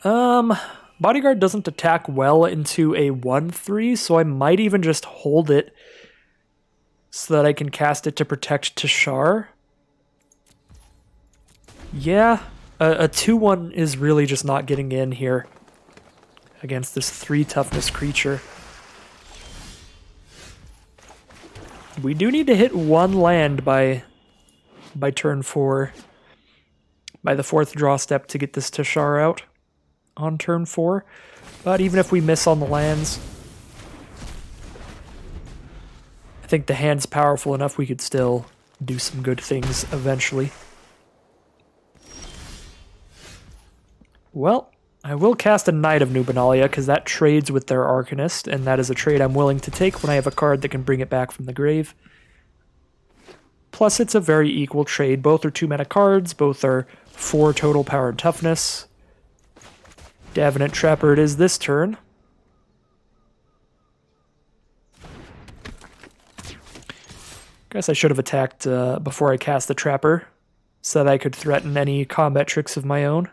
Bodyguard doesn't attack well into a 1/3, so I might even just hold it so that I can cast it to protect Tashar. Yeah, a 2/1 is really just not getting in here against this 3 toughness creature. We do need to hit 1 land by turn 4, by the 4th draw step to get this Tashar out on turn 4. But even if we miss on the lands, I think the hand's powerful enough we could still do some good things eventually. Well, I will cast a Knight of Nubenalia because that trades with their Arcanist, and that is a trade I'm willing to take when I have a card that can bring it back from the grave. Plus, it's a very equal trade. Both are 2-mana cards, both are 4 total power and toughness. Davenant Trapper it is this turn. Guess I should have attacked before I cast the Trapper, so that I could threaten any combat tricks of my own.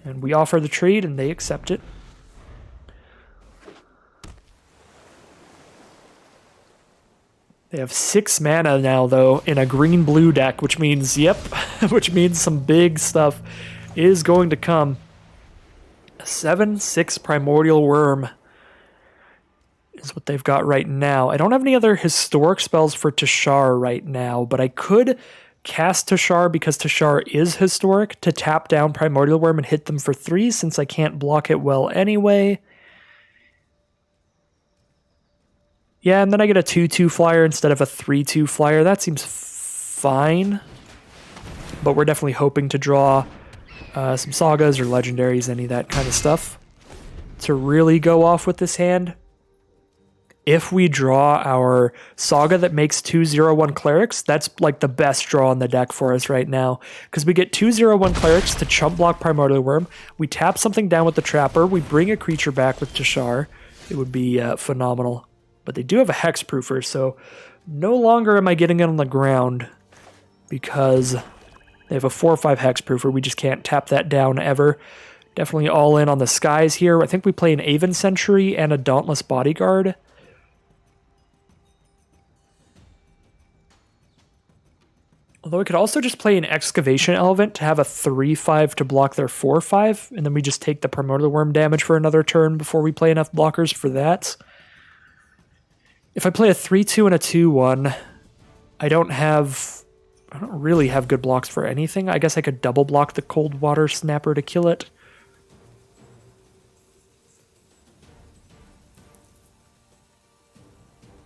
And we offer the trade, and they accept it. They have 6 mana now, though, in a green-blue deck, which means, yep, which means some big stuff is going to come. A 7/6 Primordial Worm is what they've got right now. I don't have any other historic spells for Tashar right now, but I could cast Tashar because Tashar is historic to tap down Primordial Worm and hit them for 3 since I can't block it well anyway. Yeah, and then I get a 2/2 flyer instead of a 3/2 flyer. That seems fine. But we're definitely hoping to draw some Sagas or Legendaries, any of that kind of stuff, to really go off with this hand. If we draw our Saga that makes 2/0/1 Clerics, that's like the best draw in the deck for us right now. Because we get 2/0/1 Clerics to chump block Primordial Worm. We tap something down with the Trapper. We bring a creature back with Tashar. It would be phenomenal. But they do have a Hexproofer, so no longer am I getting it on the ground because they have a 4/5 Hexproofer. We just can't tap that down ever. Definitely all in on the skies here. I think we play an Aven Sentry and a Dauntless Bodyguard. Although we could also just play an Excavation Elephant to have a 3/5 to block their 4/5, and then we just take the Primordial Worm damage for another turn before we play enough blockers for that. If I play a 3/2 and a 2/1, I don't really have good blocks for anything. I guess I could double block the Cold Water Snapper to kill it.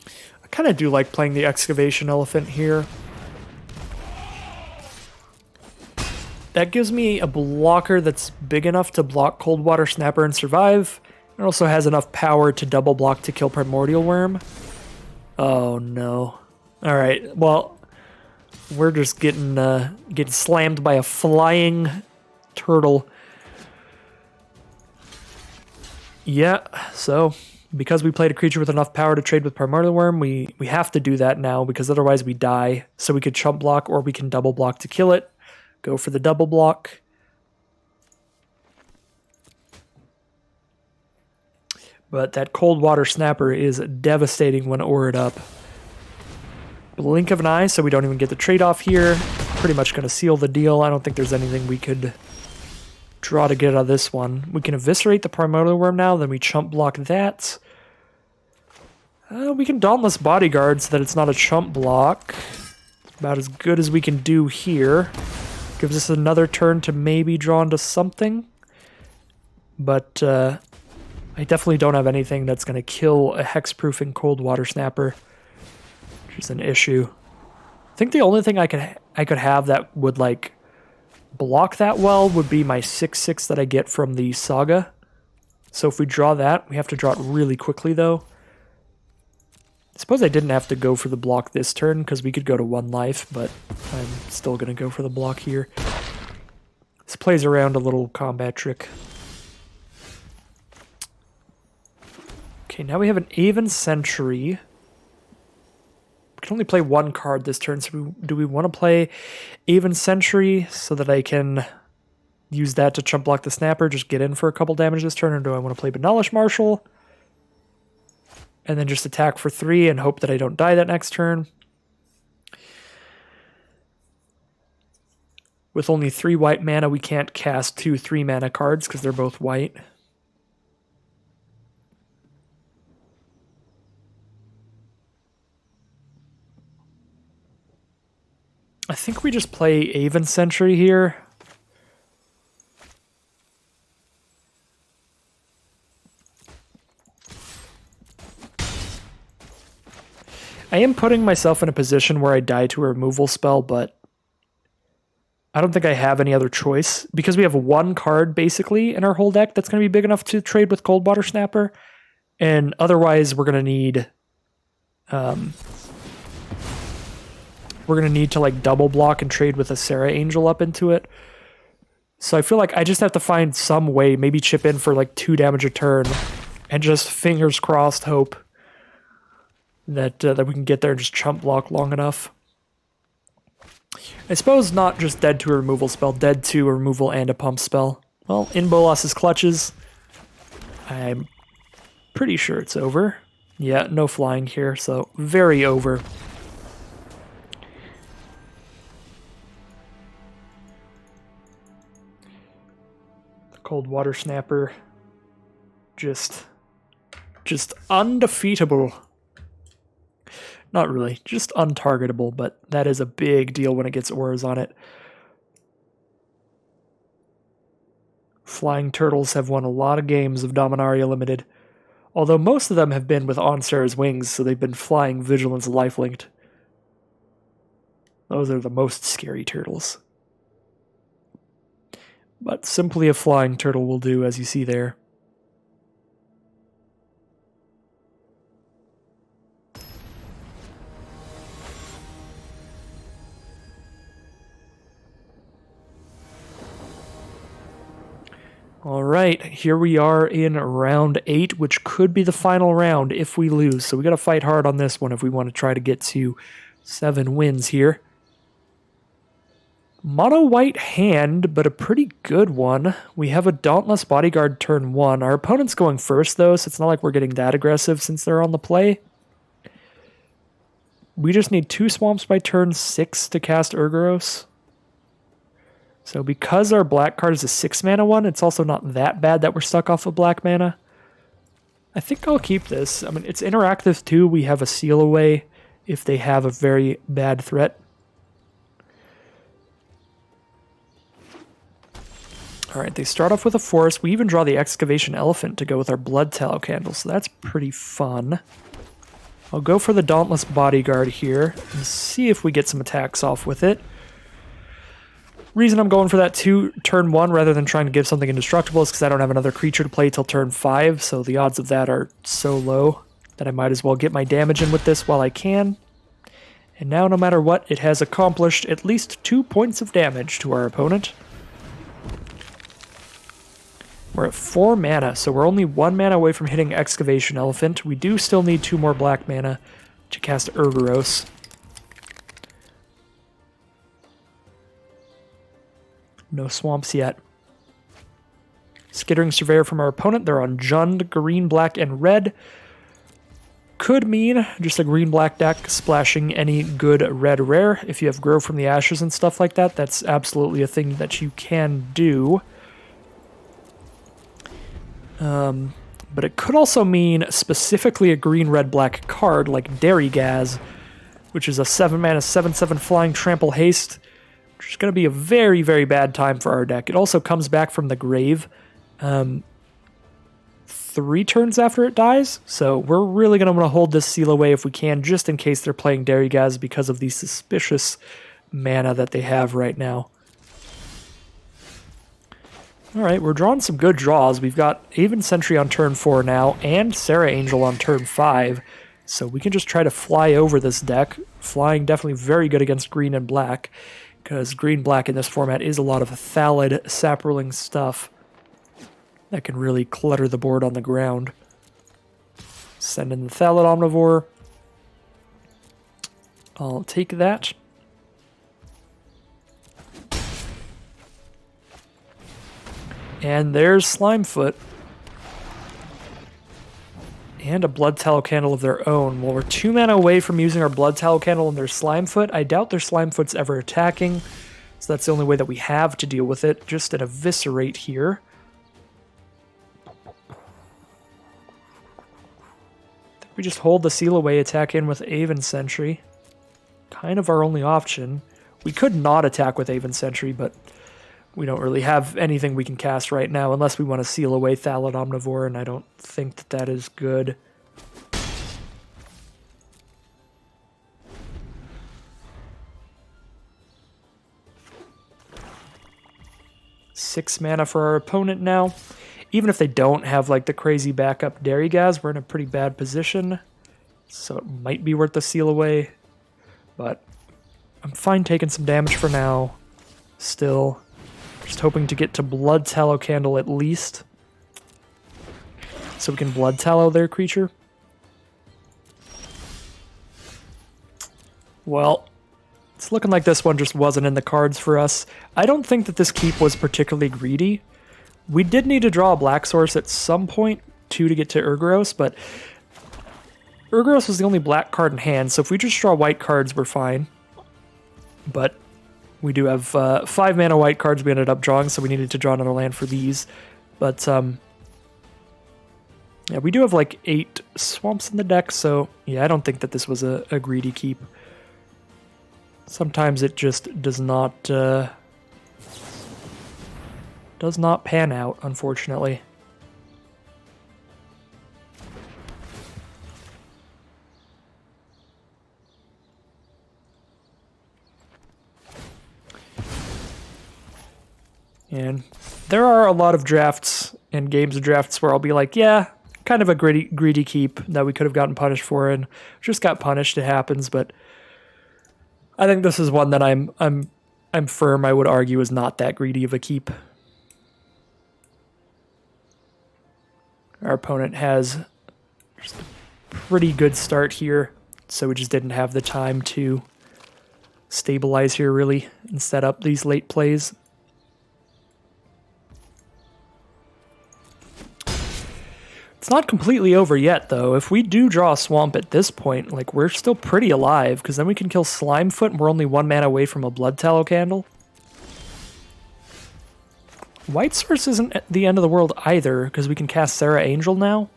I kind of do like playing the Excavation Elephant here. That gives me a blocker that's big enough to block Cold Water Snapper and survive. It also has enough power to double block to kill Primordial Worm. Oh no. Alright, well, we're just getting slammed by a flying turtle. Yeah, so because we played a creature with enough power to trade with Primordial Worm, we have to do that now because otherwise we die. So we could chump block or we can double block to kill it. Go for the double block. But that Cold Water Snapper is devastating when Aurored up. Blink of an eye, so we don't even get the trade-off here. Pretty much going to seal the deal. I don't think there's anything we could draw to get out of this one. We can eviscerate the Primordial Worm now, then we chump block that. We can Dauntless Bodyguard so that it's not a chump block. About as good as we can do here. Gives us another turn to maybe draw into something. But I definitely don't have anything that's going to kill a hexproofing Cold Water Snapper, which is an issue. I think the only thing I could have that would like block that well would be my 6/6 that I get from the Saga. So if we draw that, we have to draw it really quickly though. I suppose I didn't have to go for the block this turn because we could go to 1 life, but I'm still going to go for the block here. This plays around a little combat trick. Okay, now we have an Aven Sentry. We can only play 1 card this turn, so do we want to play Aven Sentry so that I can use that to chump block the Snapper, just get in for a couple damage this turn, or do I want to play Benalish Marshal and then just attack for 3 and hope that I don't die that next turn? With only 3 white mana, we can't cast 2 3-mana cards because they're both white. I think we just play Aven Sentry here. I am putting myself in a position where I die to a removal spell, but I don't think I have any other choice because we have 1 card basically in our whole deck that's going to be big enough to trade with Cold Water Snapper, and otherwise we're going to need to like double block and trade with a Sarah Angel up into it. So I feel like I just have to find some way, maybe chip in for like 2 damage a turn and just fingers crossed hope that we can get there and just chump block long enough. I suppose not just dead to a removal spell, dead to a removal and a pump spell. Well, in Bolas's clutches, I'm pretty sure it's over. Yeah, no flying here, so very over. The Cold Water Snapper, just undefeatable. Not really, just untargetable, but that is a big deal when it gets auras on it. Flying Turtles have won a lot of games of Dominaria Limited, although most of them have been with Onstar's wings, so they've been flying Vigilance Lifelinked. Those are the most scary turtles. But simply a flying turtle will do, as you see there. Alright, here we are in round 8, which could be the final round if we lose. So we gotta fight hard on this one if we want to try to get to 7 wins here. Mono white hand, but a pretty good one. We have a Dauntless Bodyguard turn 1. Our opponent's going first though, so it's not like we're getting that aggressive since they're on the play. We just need 2 swamps by turn 6 to cast Urgoros. So because our black card is a 6-mana one, it's also not that bad that we're stuck off of black mana. I think I'll keep this. I mean, it's interactive too. We have a seal away if they have a very bad threat. Alright, they start off with a forest. We even draw the Excavation Elephant to go with our Blood Tallow Candle, so that's pretty fun. I'll go for the Dauntless Bodyguard here and see if we get some attacks off with it. Reason I'm going for that turn 1 rather than trying to give something indestructible is because I don't have another creature to play till turn 5, so the odds of that are so low that I might as well get my damage in with this while I can. And now, no matter what, it has accomplished at least 2 points of damage to our opponent. We're at 4 mana, so we're only 1 mana away from hitting Excavation Elephant. We do still need 2 more black mana to cast Urgoros. No swamps yet. Skittering Surveyor from our opponent. They're on Jund, green, black, and red. Could mean just a green-black deck splashing any good red rare. If you have Grow from the Ashes and stuff like that, that's absolutely a thing that you can do. But it could also mean specifically a green-red-black card like Derrygaz, which is a 7-mana 7/7 flying trample haste. Which is going to be a very, very bad time for our deck. It also comes back from the grave 3 turns after it dies, so we're really going to want to hold this seal away if we can, just in case they're playing Derrygaz because of the suspicious mana that they have right now. Alright, we're drawing some good draws. We've got Aven Sentry on turn 4 now, and Sarah Angel on turn 5, so we can just try to fly over this deck. Flying definitely very good against green and black, because green-black in this format is a lot of Thallid, Saproling stuff that can really clutter the board on the ground. Send in the Thallid Omnivore. I'll take that. And there's Slimefoot. And a Blood Tallow Candle of their own. Well, we're 2 mana away from using our Blood Tallow Candle and their Slimefoot. I doubt their Slimefoot's ever attacking, so that's the only way that we have to deal with it. Just an Eviscerate here. I think we just hold the seal away, attack in with Aven Sentry. Kind of our only option. We could not attack with Aven Sentry, but we don't really have anything we can cast right now unless we want to seal away Thallid Omnivore, and I don't think that that is good. Six mana for our opponent now. Even if they don't have like the crazy backup Derrygaz, we're in a pretty bad position. So it might be worth the seal away. But I'm fine taking some damage for now. Still. Just hoping to get to Blood Tallow Candle at least. So we can Blood Tallow their creature. Well, it's looking like this one just wasn't in the cards for us. I don't think that this keep was particularly greedy. We did need to draw a black source at some point, too, to get to Urgoros, but Urgoros was the only black card in hand, so if we just draw white cards, we're fine. But we do have 5 mana white cards we ended up drawing, so we needed to draw another land for these. But, yeah, we do have like 8 swamps in the deck, so yeah, I don't think that this was a greedy keep. Sometimes it just does not pan out, unfortunately. And there are a lot of drafts and games of drafts where I'll be like, yeah, kind of a greedy keep that we could have gotten punished for, and just got punished. It happens, but I think this is one that I'm firm I would argue is not that greedy of a keep. Our opponent has just a pretty good start here, so we just didn't have the time to stabilize here really and set up these late plays. It's not completely over yet, though. If we do draw a swamp at this point, like, we're still pretty alive, because then we can kill Slimefoot, and we're only 1 mana away from a Blood Tallow Candle. White Source isn't at the end of the world either, because we can cast Sarah Angel now.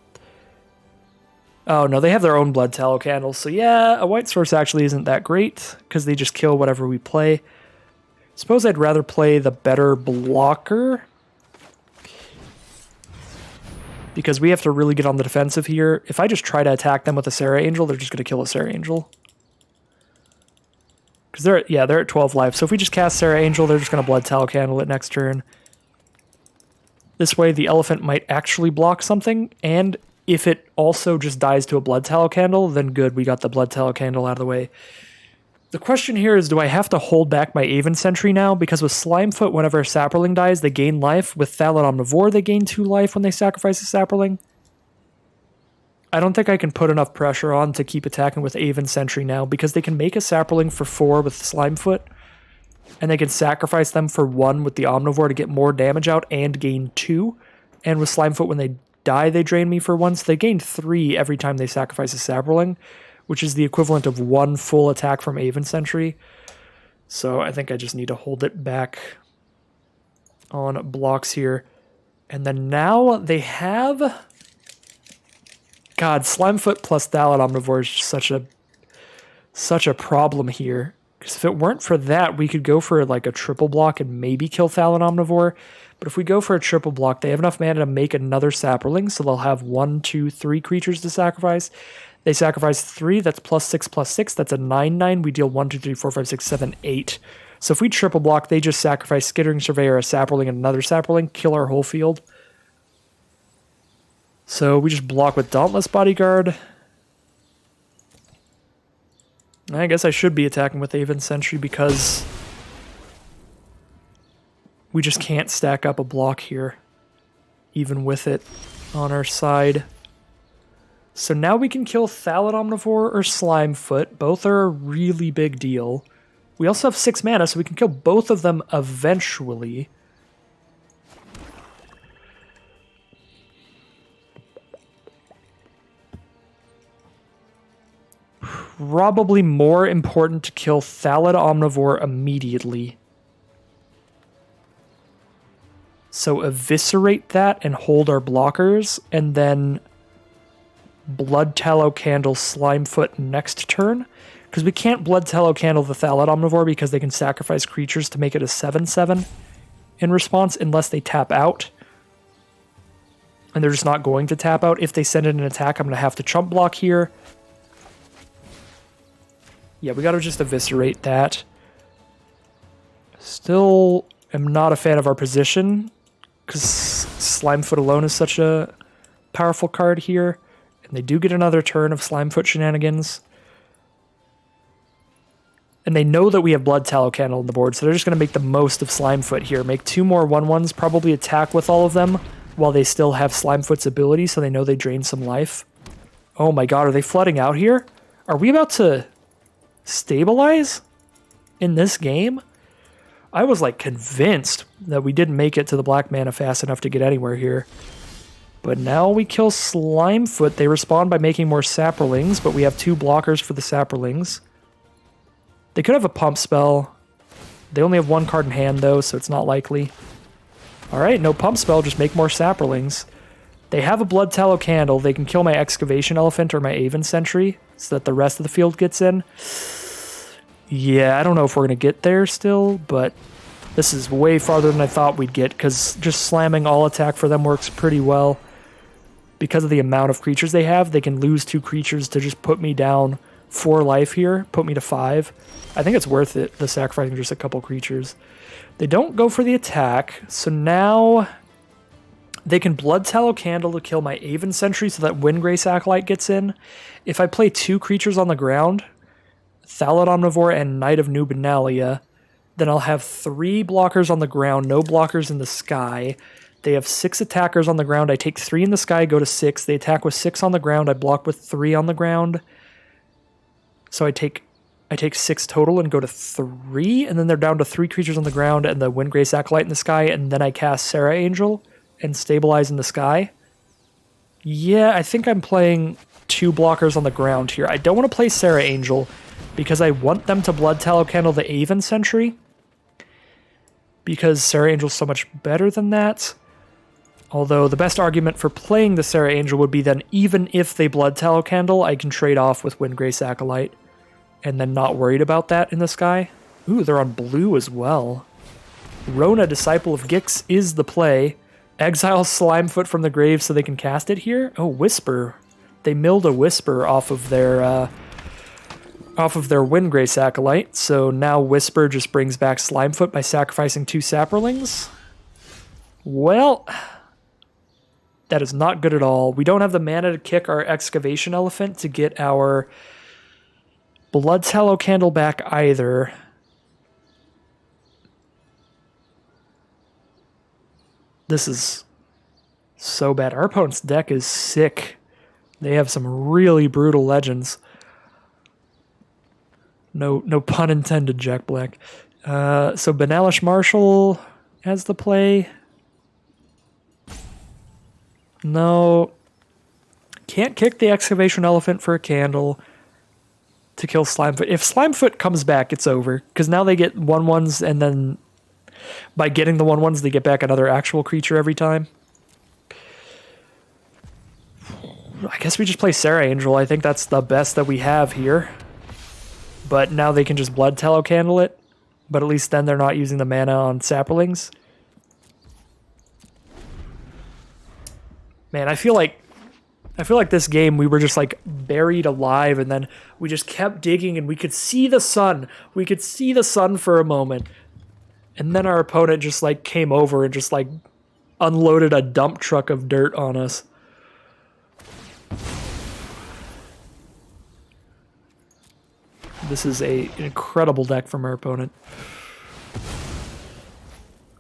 Oh, no, they have their own Blood Tallow Candles, so yeah, a White Source actually isn't that great, because they just kill whatever we play. Suppose I'd rather play the better blocker, because we have to really get on the defensive here. If I just try to attack them with a Sarah Angel, they're just going to kill a Sarah Angel. Because they're at 12 life. So if we just cast Sarah Angel, they're just going to Blood Tallow Candle it next turn. This way, the elephant might actually block something, and if it also just dies to a Blood Tallow Candle, then good, we got the Blood Tallow Candle out of the way. The question here is, do I have to hold back my Aven Sentry now? Because with Slimefoot, whenever a Saproling dies, they gain life. With Thallid Omnivore, they gain 2 life when they sacrifice a Saproling. I don't think I can put enough pressure on to keep attacking with Aven Sentry now, because they can make a Saproling for 4 with Slimefoot, and they can sacrifice them for 1 with the Omnivore to get more damage out and gain 2. And with Slimefoot, when they die, they drain me for 1, so they gain 3 every time they sacrifice a Saproling, which is the equivalent of 1 full attack from Aven Sentry. So I think I just need to hold it back on blocks here. And then now they have... God, Slimefoot plus Thallid Omnivore is just such a problem here. Because if it weren't for that, we could go for like a triple block and maybe kill Thallid Omnivore. But if we go for a triple block, they have enough mana to make another Saproling, so they'll have 1, 2, 3 creatures to sacrifice. They sacrifice 3, that's +6/+6, that's a 9/9. We deal 1, 2, 3, 4, 5, 6, 7, 8. So if we triple block, they just sacrifice Skittering Surveyor, a Saproling, and another Saproling, kill our whole field. So we just block with Dauntless Bodyguard. I guess I should be attacking with Aven Sentry because we just can't stack up a block here, even with it on our side. So now we can kill Thallid Omnivore or Slimefoot. Both are a really big deal. We also have 6 mana, so we can kill both of them eventually. Probably more important to kill Thallid Omnivore immediately. So eviscerate that and hold our blockers, and then Blood Tallow Candle Slimefoot next turn. Because we can't Blood Tallow Candle the Thallid Omnivore because they can sacrifice creatures to make it a 7/7 in response unless they tap out. And they're just not going to tap out. If they send in an attack, I'm going to have to chump block here. Yeah, we got to just eviscerate that. Still am not a fan of our position, because Slimefoot alone is such a powerful card here. And they do get another turn of Slimefoot shenanigans. And they know that we have Blood Tallow Candle on the board, so they're just going to make the most of Slimefoot here. Make 2 more 1/1s, probably attack with all of them, while they still have Slimefoot's ability, so they know they drain some life. Oh my god, are they flooding out here? Are we about to stabilize in this game? I was like convinced that we didn't make it to the black mana fast enough to get anywhere here. But now we kill Slimefoot. They respond by making more Saprolings, but we have 2 blockers for the Saprolings. They could have a pump spell. They only have 1 card in hand though, so it's not likely. Alright, no pump spell, just make more Saprolings. They have a Blood Tallow Candle. They can kill my Excavation Elephant or my Aven Sentry so that the rest of the field gets in. Yeah, I don't know if we're going to get there still, but this is way farther than I thought we'd get because just slamming all attack for them works pretty well. Because of the amount of creatures they have, they can lose 2 creatures to just put me down 4 life here, put me to 5. I think it's worth it, the sacrificing just a couple creatures. They don't go for the attack, so now they can Blood Tallow Candle to kill my Aven Sentry so that Windgrace Acolyte gets in. If I play 2 creatures on the ground, Thallid Omnivore and Knight of Nubenalia, then I'll have 3 blockers on the ground, no blockers in the sky. They have 6 attackers on the ground. I take 3 in the sky, go to 6. They attack with 6 on the ground. I block with 3 on the ground. So I take 6 total and go to 3, and then they're down to 3 creatures on the ground and the Windgrace Acolyte in the sky, and then I cast Serra Angel and stabilize in the sky. Yeah, I think I'm playing 2 blockers on the ground here. I don't want to play Serra Angel because I want them to Blood Tallow Candle the Aven Sentry because Serra Angel's so much better than that. Although the best argument for playing the Serra Angel would be then even if they Blood Tallow Candle, I can trade off with Windgrace Acolyte and then not worried about that in the sky. Ooh, they're on blue as well. Rona, Disciple of Gix is the play. Exile Slimefoot from the grave so they can cast it here. Oh, Whisper. They milled a Whisper off of their Windgrace Acolyte, so now Whisper just brings back Slimefoot by sacrificing 2 Saprolings. Well, that is not good at all. We don't have the mana to kick our Excavation Elephant to get our Blood Tallow Candle back either. This is so bad. Our opponent's deck is sick. They have some really brutal legends. No pun intended, Jack Black. So Banalish Marshal has the play. No. Can't kick the Excavation Elephant for a candle to kill Slimefoot. If Slimefoot comes back, it's over. Because now they get 1/1s, and then by getting the 1/1s, they get back another actual creature every time. I guess we just play Serra Angel. I think that's the best that we have here. But now they can just Blood Tallow Candle it. But at least then they're not using the mana on Saprolings. Man, I feel like this game we were just like buried alive, and then we just kept digging and we could see the sun. We could see the sun for a moment. And then our opponent just like came over and just like unloaded a dump truck of dirt on us. This is an incredible deck from our opponent.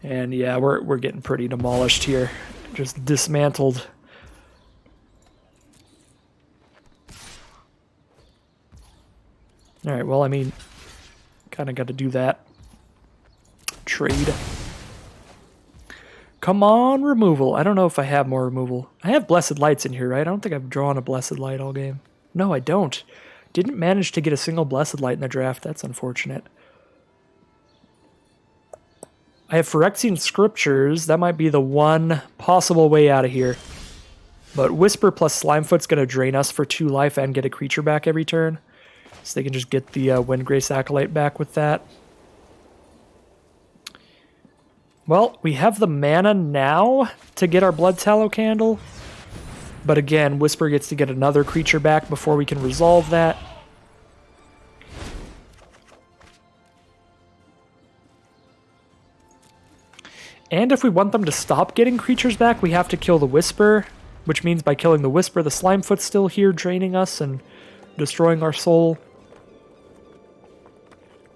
And yeah, we're getting pretty demolished here. Just dismantled. Alright, well, I mean, kind of got to do that. Trade. Come on, removal. I don't know if I have more removal. I have Blessed Lights in here, right? I don't think I've drawn a Blessed Light all game. No, I don't. Didn't manage to get a single Blessed Light in the draft. That's unfortunate. I have Phyrexian Scriptures. That might be the one possible way out of here. But Whisper plus Slimefoot's going to drain us for 2 life and get a creature back every turn. So they can just get the Windgrace Acolyte back with that. Well, we have the mana now to get our Blood Tallow Candle. But again, Whisper gets to get another creature back before we can resolve that. And if we want them to stop getting creatures back, we have to kill the Whisper, which means by killing the Whisper, the Slimefoot's still here draining us and destroying our soul.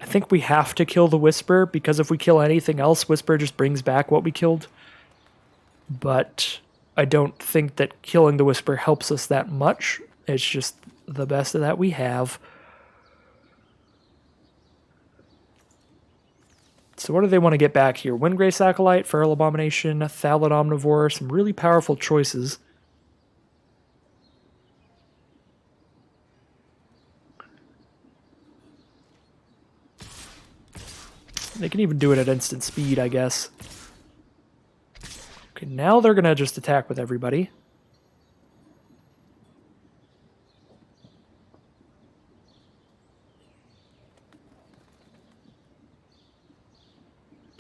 I think we have to kill the Whisper, because if we kill anything else, Whisper just brings back what we killed. But I don't think that killing the Whisper helps us that much. It's just the best of that we have. So what do they want to get back here? Windgrace Acolyte, Feral Abomination, Thallid Omnivore, some really powerful choices. They can even do it at instant speed, I guess. Okay, now they're going to just attack with everybody.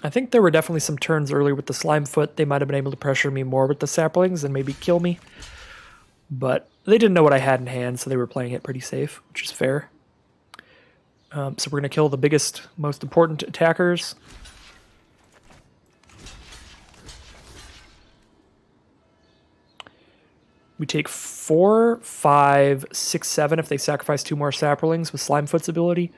I think there were definitely some turns earlier with the Slimefoot. They might have been able to pressure me more with the saplings and maybe kill me. But they didn't know what I had in hand, so they were playing it pretty safe, which is fair. So we're going to kill the biggest, most important attackers. We take 4, 5, 6, 7 if they sacrifice 2 more saplings with Slimefoot's ability.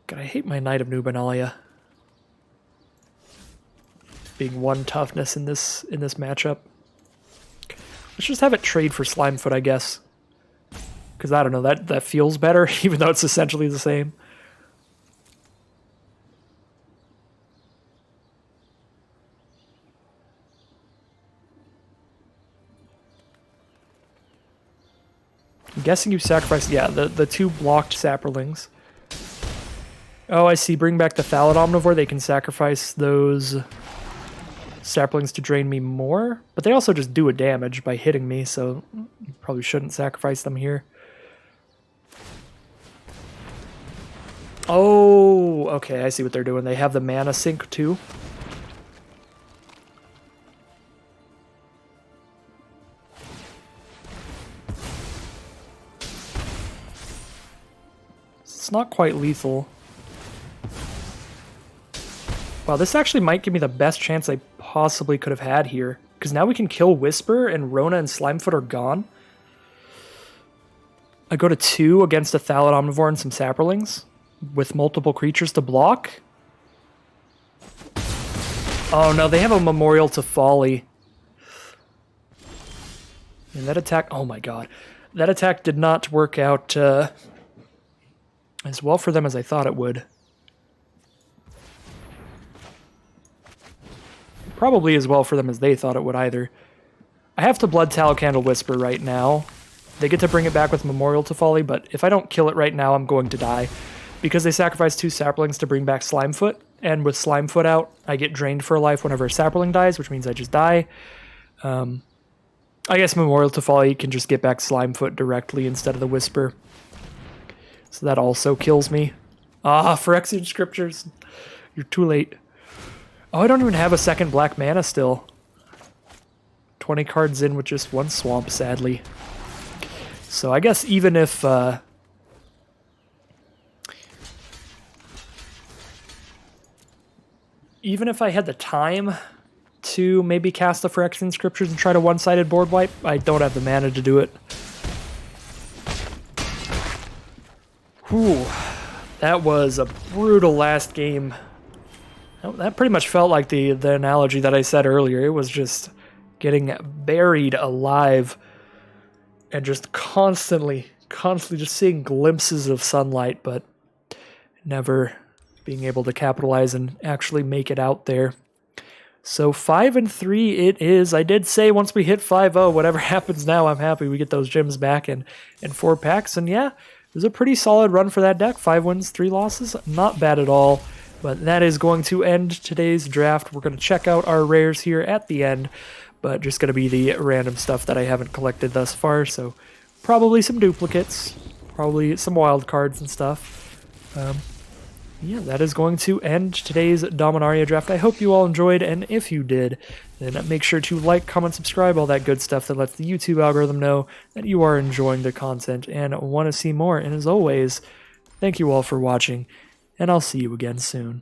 God, I hate my Knight of Nubenalia. Being 1 toughness in this matchup. Let's just have it trade for Slimefoot, I guess. Because I don't know, that feels better, even though it's essentially the same. I'm guessing you sacrificed, yeah, the 2 blocked saplings. Oh, I see. Bring back the Thallid Omnivore. They can sacrifice those saplings to drain me more. But they also just do a damage by hitting me, so you probably shouldn't sacrifice them here. Oh, okay. I see what they're doing. They have the mana sink too. It's not quite lethal. Wow, this actually might give me the best chance I possibly could have had here. Because now we can kill Whisper, and Rona and Slimefoot are gone. I go to 2 against a Thallid Omnivore and some Saplings, with multiple creatures to block. Oh no, they have a Memorial to Folly. And that attack, oh my god. That attack did not work out as well for them as I thought it would. Probably as well for them as they thought it would either. I have to Blood Tallow Candle Whisper right now. They get to bring it back with Memorial to Folly, but if I don't kill it right now, I'm going to die. Because they sacrificed 2 saplings to bring back Slimefoot, and with Slimefoot out, I get drained for life whenever a sapling dies, which means I just die. I guess Memorial to Folly can just get back Slimefoot directly instead of the Whisper. So that also kills me. Ah, Phyrexian Scriptures. You're too late. Oh, I don't even have a second black mana still. 20 cards in with just 1 swamp, sadly. So I guess even if... even if I had the time to maybe cast the Phyrexian Scriptures and try to one-sided board wipe, I don't have the mana to do it. Whew. That was a brutal last game. That pretty much felt like the analogy that I said earlier. It was just getting buried alive and just constantly just seeing glimpses of sunlight, but never being able to capitalize and actually make it out there. So 5-3 it is. I did say once we hit 5-0, whatever happens now, I'm happy we get those gems back in 4 packs. And yeah, it was a pretty solid run for that deck. 5 wins, 3 losses. Not bad at all. But that is going to end today's draft. We're going to check out our rares here at the end, but just going to be the random stuff that I haven't collected thus far. So probably some duplicates, probably some wild cards and stuff. Yeah, that is going to end today's Dominaria draft. I hope you all enjoyed, and if you did, then make sure to like, comment, subscribe, all that good stuff that lets the YouTube algorithm know that you are enjoying the content and want to see more. And as always, thank you all for watching, and I'll see you again soon.